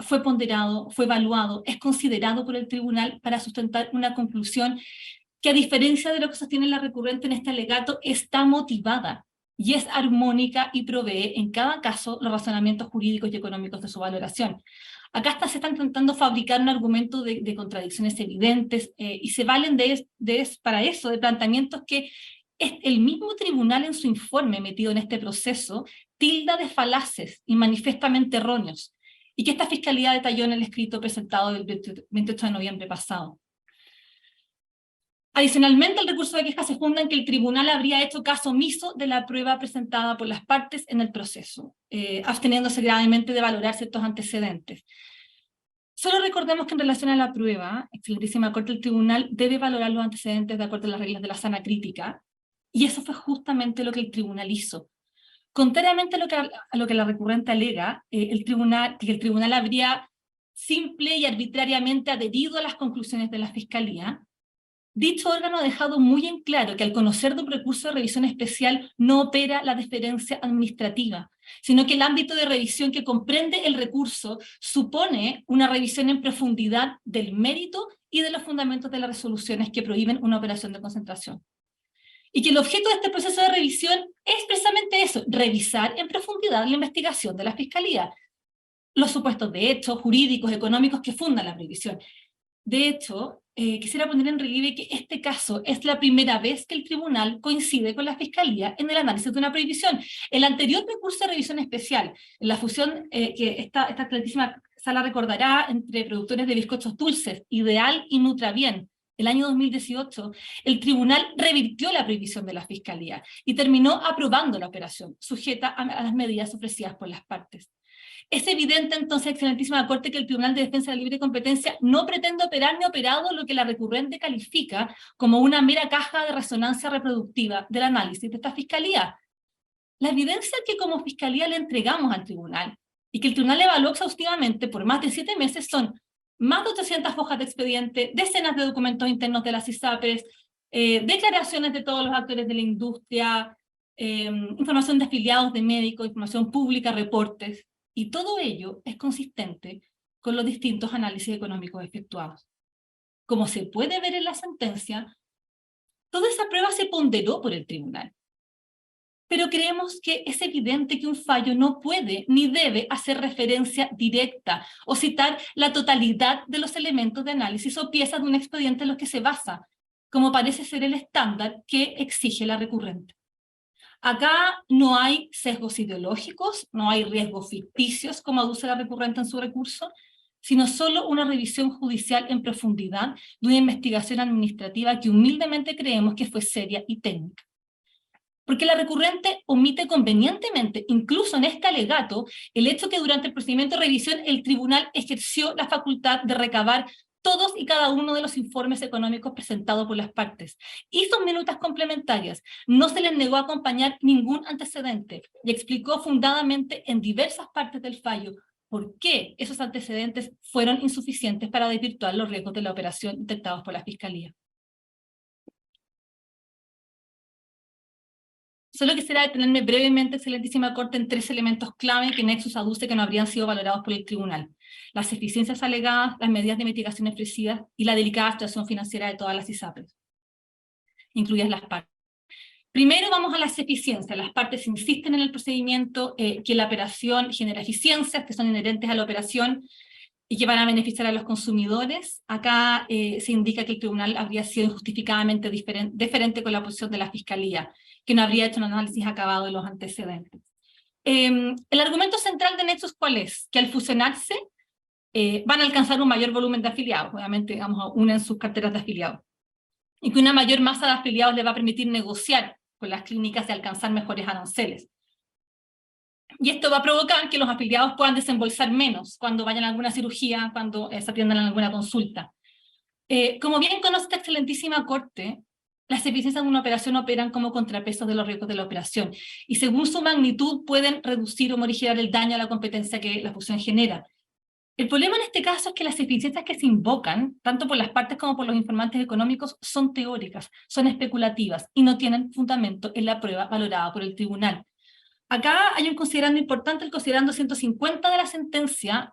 fue ponderado, fue evaluado, es considerado por el tribunal para sustentar una conclusión que, a diferencia de lo que sostiene la recurrente en este alegato, está motivada y es armónica y provee en cada caso los razonamientos jurídicos y económicos de su valoración. Acá se está intentando fabricar un argumento de contradicciones evidentes y se valen para eso, de planteamientos que el mismo tribunal en su informe metido en este proceso tilda de falaces y manifiestamente erróneos, y que esta Fiscalía detalló en el escrito presentado el 28 de noviembre pasado. Adicionalmente, el recurso de queja se funda en que el tribunal habría hecho caso omiso de la prueba presentada por las partes en el proceso, absteniéndose gravemente de valorar ciertos antecedentes. Solo recordemos que en relación a la prueba, excelentísima Corte, el tribunal debe valorar los antecedentes de acuerdo a las reglas de la sana crítica, y eso fue justamente lo que el tribunal hizo. Contrariamente a lo que la recurrente alega, que el tribunal habría simple y arbitrariamente adherido a las conclusiones de la Fiscalía, dicho órgano ha dejado muy en claro que al conocer de un recurso de revisión especial no opera la deferencia administrativa, sino que el ámbito de revisión que comprende el recurso supone una revisión en profundidad del mérito y de los fundamentos de las resoluciones que prohíben una operación de concentración. Y que el objeto de este proceso de revisión es precisamente eso, revisar en profundidad la investigación de la Fiscalía, los supuestos de hechos, jurídicos, económicos que fundan la prohibición. De hecho, quisiera poner en relieve que este caso es la primera vez que el tribunal coincide con la Fiscalía en el análisis de una prohibición. El anterior recurso de revisión especial, en la fusión que esta excelentísima sala recordará entre productores de bizcochos dulces, Ideal y Nutrabien, el año 2018, el tribunal revirtió la prohibición de la Fiscalía y terminó aprobando la operación, sujeta a las medidas ofrecidas por las partes. Es evidente entonces, excelentísima Corte, que el Tribunal de Defensa de la Libre Competencia no pretende operar ni operado lo que la recurrente califica como una mera caja de resonancia reproductiva del análisis de esta Fiscalía. La evidencia que como Fiscalía le entregamos al tribunal y que el tribunal evaluó exhaustivamente por más de 7 meses son más de 800 hojas de expediente, decenas de documentos internos de las ISAPRES, declaraciones de todos los actores de la industria, información de afiliados de médicos, información pública, reportes, y todo ello es consistente con los distintos análisis económicos efectuados. Como se puede ver en la sentencia, toda esa prueba se ponderó por el tribunal. Pero creemos que es evidente que un fallo no puede ni debe hacer referencia directa o citar la totalidad de los elementos de análisis o piezas de un expediente en los que se basa, como parece ser el estándar que exige la recurrente. Acá no hay sesgos ideológicos, no hay riesgos ficticios, como aduce la recurrente en su recurso, sino solo una revisión judicial en profundidad de una investigación administrativa que humildemente creemos que fue seria y técnica. Porque la recurrente omite convenientemente, incluso en este alegato, el hecho que durante el procedimiento de revisión el tribunal ejerció la facultad de recabar todos y cada uno de los informes económicos presentados por las partes. Hizo minutas complementarias, no se les negó a acompañar ningún antecedente y explicó fundadamente en diversas partes del fallo por qué esos antecedentes fueron insuficientes para desvirtuar los riesgos de la operación detectados por la Fiscalía. Solo quisiera detenerme brevemente, excelentísima Corte, en 3 elementos clave que Nexus aduce que no habrían sido valorados por el tribunal: las eficiencias alegadas, las medidas de mitigación ofrecidas y la delicada situación financiera de todas las ISAPRES, incluidas las partes. Primero vamos a las eficiencias. Las partes insisten en el procedimiento que la operación genera eficiencias que son inherentes a la operación y que van a beneficiar a los consumidores. Acá se indica que el tribunal habría sido injustificadamente diferente con la posición de la Fiscalía, que no habría hecho un análisis acabado de los antecedentes. El argumento central de Nexus, ¿cuál es? Que al fusionarse, van a alcanzar un mayor volumen de afiliados, obviamente, digamos, unen sus carteras de afiliados, y que una mayor masa de afiliados les va a permitir negociar con las clínicas y alcanzar mejores aranceles. Y esto va a provocar que los afiliados puedan desembolsar menos cuando vayan a alguna cirugía, cuando se atiendan a alguna consulta. Como bien conoce esta excelentísima corte, las eficiencias de una operación operan como contrapesos de los riesgos de la operación, y según su magnitud pueden reducir o morigerar el daño a la competencia que la fusión genera. El problema en este caso es que las eficiencias que se invocan, tanto por las partes como por los informantes económicos, son teóricas, son especulativas y no tienen fundamento en la prueba valorada por el tribunal. Acá hay un considerando importante, el considerando 150 de la sentencia.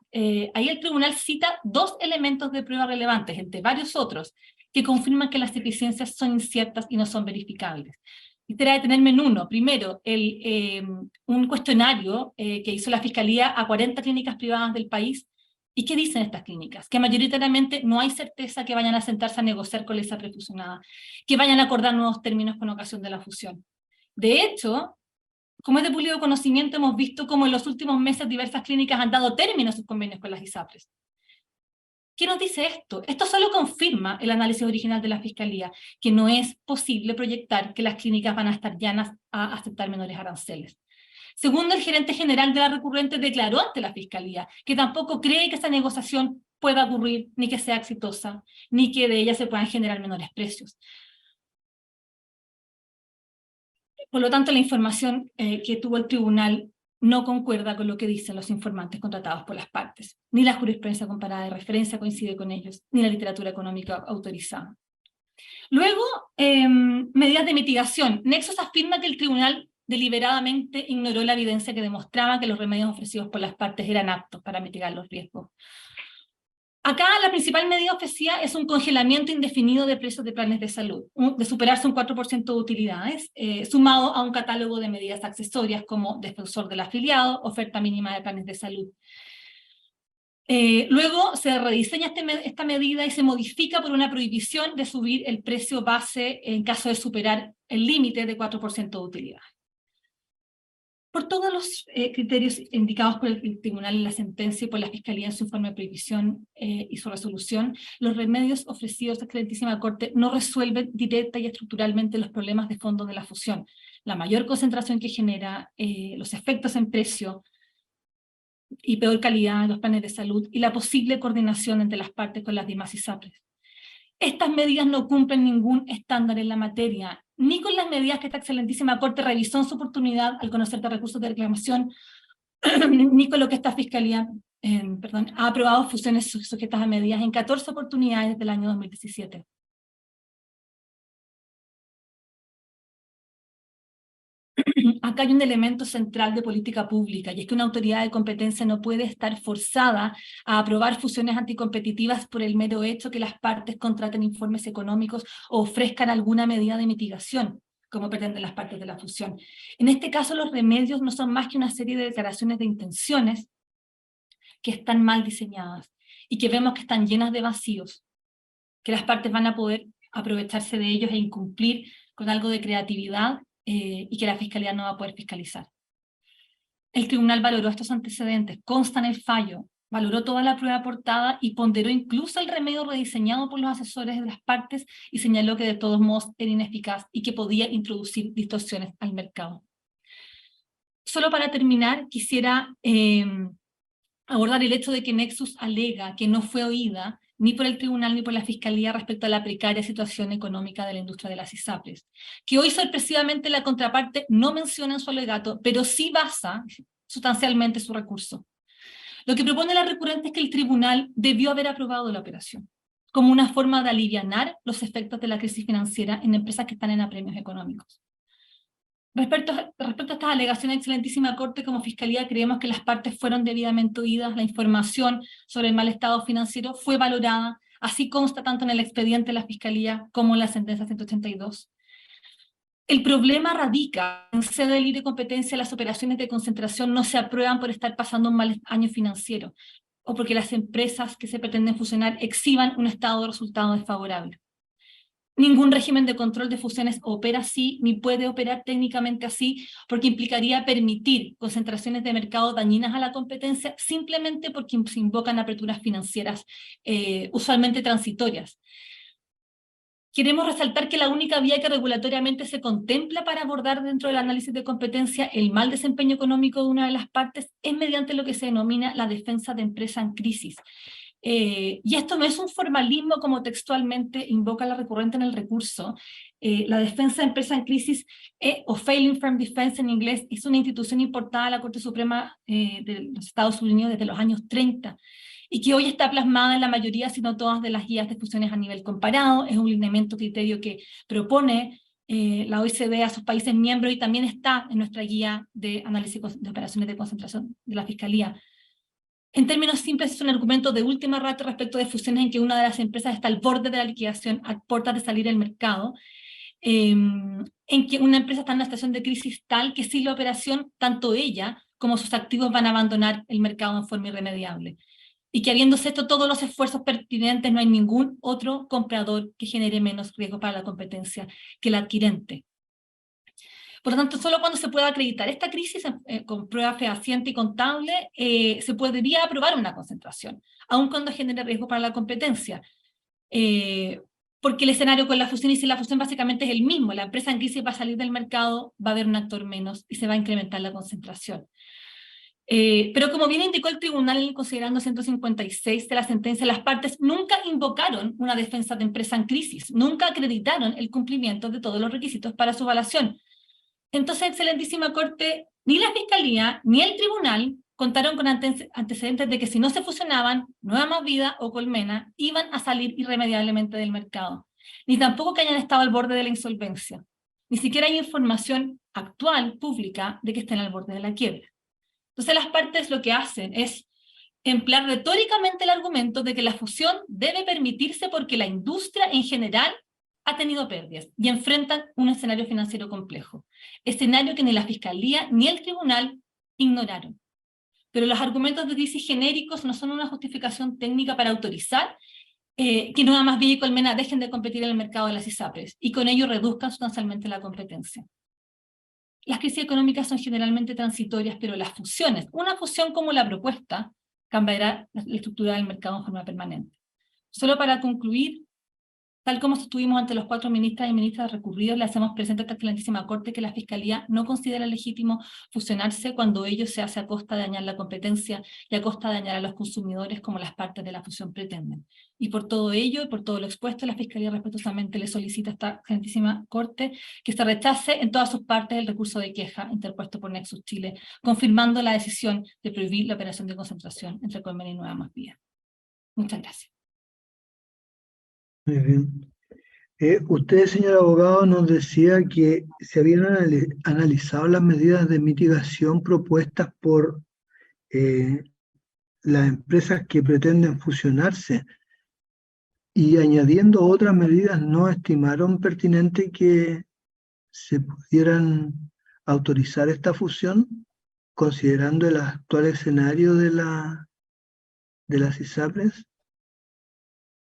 Ahí el tribunal cita dos elementos de prueba relevantes, entre varios otros, que confirman que las eficiencias son inciertas y no son verificables. Quisiera detenerme en uno. Primero, un cuestionario que hizo la Fiscalía a 40 clínicas privadas del país. ¿Y qué dicen estas clínicas? Que mayoritariamente no hay certeza que vayan a sentarse a negociar con la ISAPRE fusionada, que vayan a acordar nuevos términos con ocasión de la fusión. De hecho, como es de pulido conocimiento, hemos visto cómo en los últimos meses diversas clínicas han dado término a sus convenios con las ISAPRES. ¿Qué nos dice esto? Esto solo confirma el análisis original de la Fiscalía, que no es posible proyectar que las clínicas van a estar llanas a aceptar menores aranceles. Segundo, el gerente general de la recurrente declaró ante la Fiscalía que tampoco cree que esa negociación pueda ocurrir, ni que sea exitosa, ni que de ella se puedan generar menores precios. Por lo tanto, la información que tuvo el tribunal no concuerda con lo que dicen los informantes contratados por las partes. Ni la jurisprudencia comparada de referencia coincide con ellos, ni la literatura económica autorizada. Luego, medidas de mitigación. Nexos afirma que el tribunal deliberadamente ignoró la evidencia que demostraba que los remedios ofrecidos por las partes eran aptos para mitigar los riesgos. Acá la principal medida ofrecida es un congelamiento indefinido de precios de planes de salud, de superarse un 4% de utilidades, sumado a un catálogo de medidas accesorias como defensor del afiliado, oferta mínima de planes de salud. Luego se rediseña esta medida y se modifica por una prohibición de subir el precio base en caso de superar el límite de 4% de utilidad. Por todos los criterios indicados por el tribunal en la sentencia y por la Fiscalía en su informe de prohibición y su resolución, los remedios ofrecidos a la excelentísima Corte no resuelven directa y estructuralmente los problemas de fondo de la fusión, la mayor concentración que genera, los efectos en precio y peor calidad en los planes de salud y la posible coordinación entre las partes con las demás ISAPRES. Estas medidas no cumplen ningún estándar en la materia, ni con las medidas que esta excelentísima Corte revisó en su oportunidad al conocer de recursos de reclamación, ni con lo que esta Fiscalía ha aprobado fusiones sujetas a medidas en 14 oportunidades desde el año 2017. Acá hay un elemento central de política pública, y es que una autoridad de competencia no puede estar forzada a aprobar fusiones anticompetitivas por el mero hecho que las partes contraten informes económicos o ofrezcan alguna medida de mitigación, como pretenden las partes de la fusión. En este caso, los remedios no son más que una serie de declaraciones de intenciones que están mal diseñadas y que vemos que están llenas de vacíos, que las partes van a poder aprovecharse de ellos e incumplir con algo de creatividad y que la Fiscalía no va a poder fiscalizar. El tribunal valoró estos antecedentes, consta en el fallo, valoró toda la prueba aportada y ponderó incluso el remedio rediseñado por los asesores de las partes y señaló que de todos modos era ineficaz y que podía introducir distorsiones al mercado. Solo para terminar, quisiera abordar el hecho de que Nexus alega que no fue oída ni por el tribunal ni por la Fiscalía respecto a la precaria situación económica de la industria de las ISAPRES, que hoy sorpresivamente la contraparte no menciona en su alegato, pero sí basa sustancialmente su recurso. Lo que propone la recurrente es que el tribunal debió haber aprobado la operación, como una forma de alivianar los efectos de la crisis financiera en empresas que están en apremios económicos. Respecto a estas alegaciones, excelentísima Corte, como Fiscalía creemos que las partes fueron debidamente oídas, la información sobre el mal estado financiero fue valorada, así consta tanto en el expediente de la Fiscalía como en la sentencia 182. El problema radica en sede de libre competencia, las operaciones de concentración no se aprueban por estar pasando un mal año financiero, o porque las empresas que se pretenden fusionar exhiban un estado de resultado desfavorable. Ningún régimen de control de fusiones opera así, ni puede operar técnicamente así, porque implicaría permitir concentraciones de mercado dañinas a la competencia simplemente porque se invocan aperturas financieras usualmente transitorias. Queremos resaltar que la única vía que regulatoriamente se contempla para abordar dentro del análisis de competencia el mal desempeño económico de una de las partes es mediante lo que se denomina la defensa de empresa en crisis. Y esto no es un formalismo como textualmente invoca la recurrente en el recurso. La defensa de empresa en crisis, o Failing Firm Defense en inglés, es una institución importada a la Corte Suprema de los Estados Unidos desde los años 30, y que hoy está plasmada en la mayoría, si no todas, de las guías de fusiones a nivel comparado. Es un lineamiento criterio que propone la OECD a sus países miembros y también está en nuestra guía de análisis de operaciones de concentración de la Fiscalía. En términos simples, es un argumento de última ratio respecto de fusiones en que una de las empresas está al borde de la liquidación, a puertas de salir del mercado, en que una empresa está en una situación de crisis tal que sin la operación, tanto ella como sus activos van a abandonar el mercado en forma irremediable. Y que habiéndose hecho todos los esfuerzos pertinentes, no hay ningún otro comprador que genere menos riesgo para la competencia que el adquirente. Por lo tanto, solo cuando se pueda acreditar esta crisis con prueba fehaciente y contable, se podría aprobar una concentración, aun cuando genere riesgo para la competencia. Porque el escenario con la fusión y sin la fusión básicamente es el mismo. La empresa en crisis va a salir del mercado, va a haber un actor menos y se va a incrementar la concentración. Pero como bien indicó el tribunal en el considerando 156 de la sentencia, las partes nunca invocaron una defensa de empresa en crisis, nunca acreditaron el cumplimiento de todos los requisitos para su evaluación. Entonces, excelentísima Corte, ni la Fiscalía ni el tribunal contaron con antecedentes de que si no se fusionaban, Nueva Más Vida o Colmena iban a salir irremediablemente del mercado, ni tampoco que hayan estado al borde de la insolvencia. Ni siquiera hay información actual, pública, de que estén al borde de la quiebra. Entonces las partes lo que hacen es emplear retóricamente el argumento de que la fusión debe permitirse porque la industria en general ha tenido pérdidas y enfrentan un escenario financiero complejo, escenario que ni la Fiscalía ni el Tribunal ignoraron. Pero los argumentos de crisis genéricos no son una justificación técnica para autorizar que Nueva Más Vida y Colmena dejen de competir en el mercado de las ISAPRES y con ello reduzcan sustancialmente la competencia. Las crisis económicas son generalmente transitorias, pero las fusiones, una fusión como la propuesta, cambiará la estructura del mercado en forma permanente. Solo para concluir, tal como estuvimos ante los 4 ministras y ministras recurridos, le hacemos presente a esta excelentísima Corte que la Fiscalía no considera legítimo fusionarse cuando ello se hace a costa de dañar la competencia y a costa de dañar a los consumidores como las partes de la fusión pretenden. Y por todo ello, y por todo lo expuesto, la Fiscalía respetuosamente le solicita a esta excelentísima Corte que se rechace en todas sus partes el recurso de queja interpuesto por Nexus Chile, confirmando la decisión de prohibir la operación de concentración entre Colmena y Nueva Más Vida. Muchas gracias. Muy bien. Usted, señor abogado, nos decía que se habían analizado las medidas de mitigación propuestas por las empresas que pretenden fusionarse y añadiendo otras medidas no estimaron pertinente que se pudieran autorizar esta fusión considerando el actual escenario de las ISAPRES.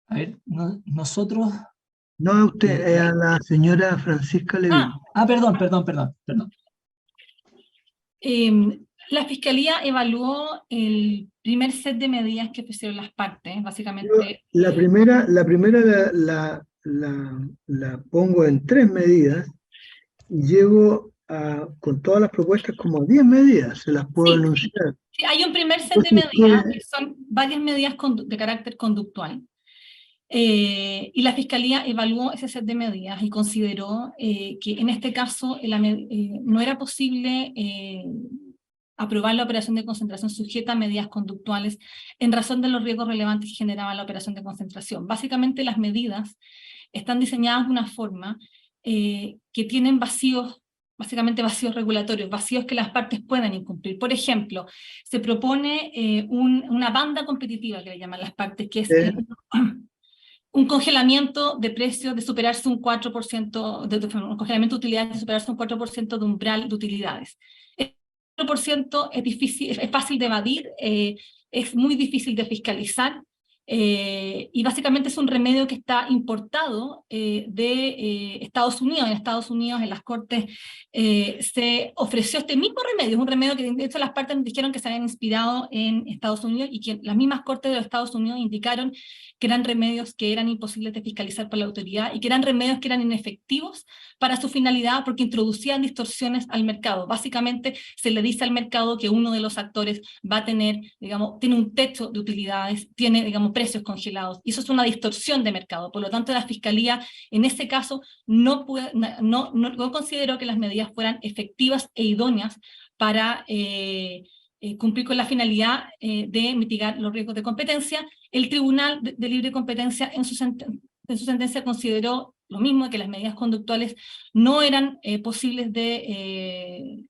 A ver, nosotros... No a usted, a la señora Francisca Levin. Perdón. La Fiscalía evaluó el primer set de medidas que ofrecieron las partes, básicamente. La primera la pongo en 3 medidas y llego con todas las propuestas como 10 medidas, se las puedo enunciar. Sí, hay un primer set de medidas que son varias medidas de carácter conductual. Y la Fiscalía evaluó ese set de medidas y consideró que en este caso no era posible aprobar la operación de concentración sujeta a medidas conductuales en razón de los riesgos relevantes que generaba la operación de concentración. Básicamente las medidas están diseñadas de una forma que tienen básicamente vacíos regulatorios, vacíos que las partes puedan incumplir. Por ejemplo, se propone una banda competitiva que le llaman las partes, que es un congelamiento de precios de superarse un 4%, un congelamiento de utilidades de superarse un 4% de umbral de utilidades. El 4% es fácil de evadir, es muy difícil de fiscalizar, Y básicamente es un remedio que está importado de Estados Unidos. En Estados Unidos, en las cortes, se ofreció este mismo remedio. Es un remedio que de hecho las partes dijeron que se habían inspirado en Estados Unidos y que las mismas cortes de los Estados Unidos indicaron que eran remedios que eran imposibles de fiscalizar por la autoridad y que eran remedios que eran inefectivos para su finalidad porque introducían distorsiones al mercado. Básicamente se le dice al mercado que uno de los actores va a tener, digamos, tiene un techo de utilidades, tiene, digamos, precios congelados, y eso es una distorsión de mercado. Por lo tanto, la Fiscalía, en ese caso, no consideró que las medidas fueran efectivas e idóneas para cumplir con la finalidad de mitigar los riesgos de competencia. El Tribunal de Libre Competencia en su sentencia consideró lo mismo, que las medidas conductuales no eran posibles de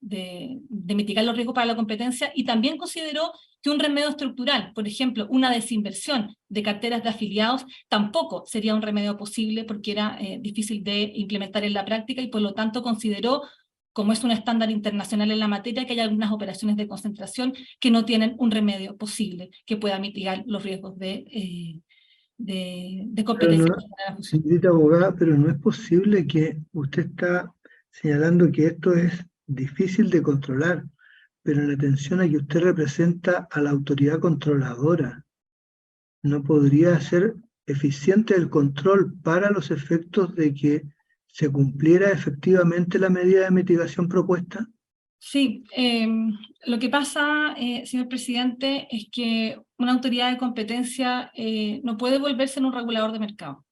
mitigar los riesgos para la competencia, y también consideró que un remedio estructural, por ejemplo, una desinversión de carteras de afiliados, tampoco sería un remedio posible porque era difícil de implementar en la práctica, y por lo tanto consideró, como es un estándar internacional en la materia, que hay algunas operaciones de concentración que no tienen un remedio posible que pueda mitigar los riesgos de competencia. Señorita abogada, pero no es posible que usted está señalando que esto es difícil de controlar, pero en atención a que usted representa a la autoridad controladora, ¿no podría ser eficiente el control para los efectos de que se cumpliera efectivamente la medida de mitigación propuesta? Sí, lo que pasa, señor presidente, es que una autoridad de competencia no puede volverse en un regulador de mercado.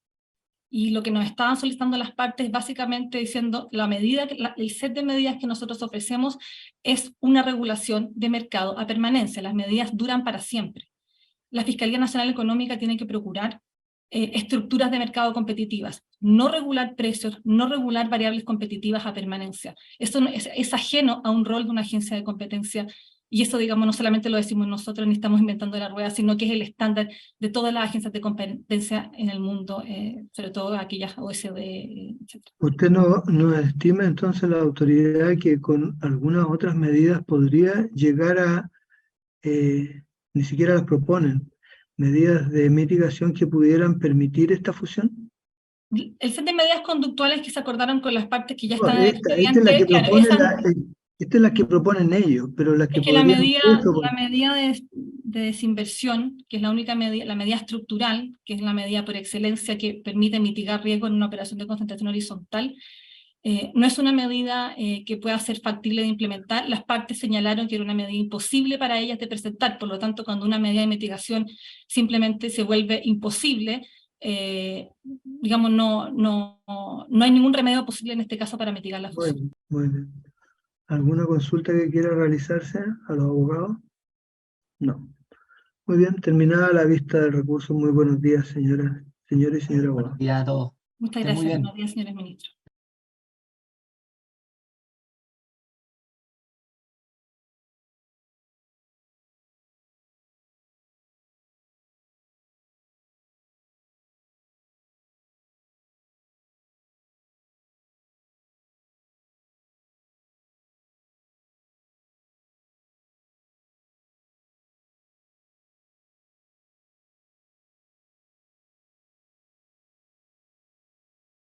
Y lo que nos estaban solicitando las partes es básicamente diciendo el set de medidas que nosotros ofrecemos es una regulación de mercado a permanencia. Las medidas duran para siempre. La Fiscalía Nacional Económica tiene que procurar estructuras de mercado competitivas, no regular precios, no regular variables competitivas a permanencia. Esto es ajeno a un rol de una agencia de competencia, y eso, digamos, no solamente lo decimos nosotros, ni estamos inventando la rueda, sino que es el estándar de todas las agencias de competencia en el mundo, sobre todo aquellas OSD, etc. ¿Usted no estima entonces la autoridad que con algunas otras medidas podría llegar a, ni siquiera las proponen, medidas de mitigación que pudieran permitir esta fusión? El set de medidas conductuales que se acordaron con las partes que ya No, están en el esta es la expediente, que claro, esta es la que proponen ellos, pero las que es que la podrían medida de desinversión, que es la única medida, la medida estructural, que es la medida por excelencia que permite mitigar riesgo en una operación de concentración horizontal, no es una medida que pueda ser factible de implementar. Las partes señalaron que era una medida imposible para ellas de presentar, por lo tanto, cuando una medida de mitigación simplemente se vuelve imposible, digamos, no hay ningún remedio posible en este caso para mitigar la fusión. Muy bien. ¿Alguna consulta que quiera realizarse a los abogados? No. Muy bien, terminada la vista del recurso. Muy buenos días, señores y señora abogado. Buenos días a todos. Muchas Estén muy gracias. bien. Buenos días, señores ministros.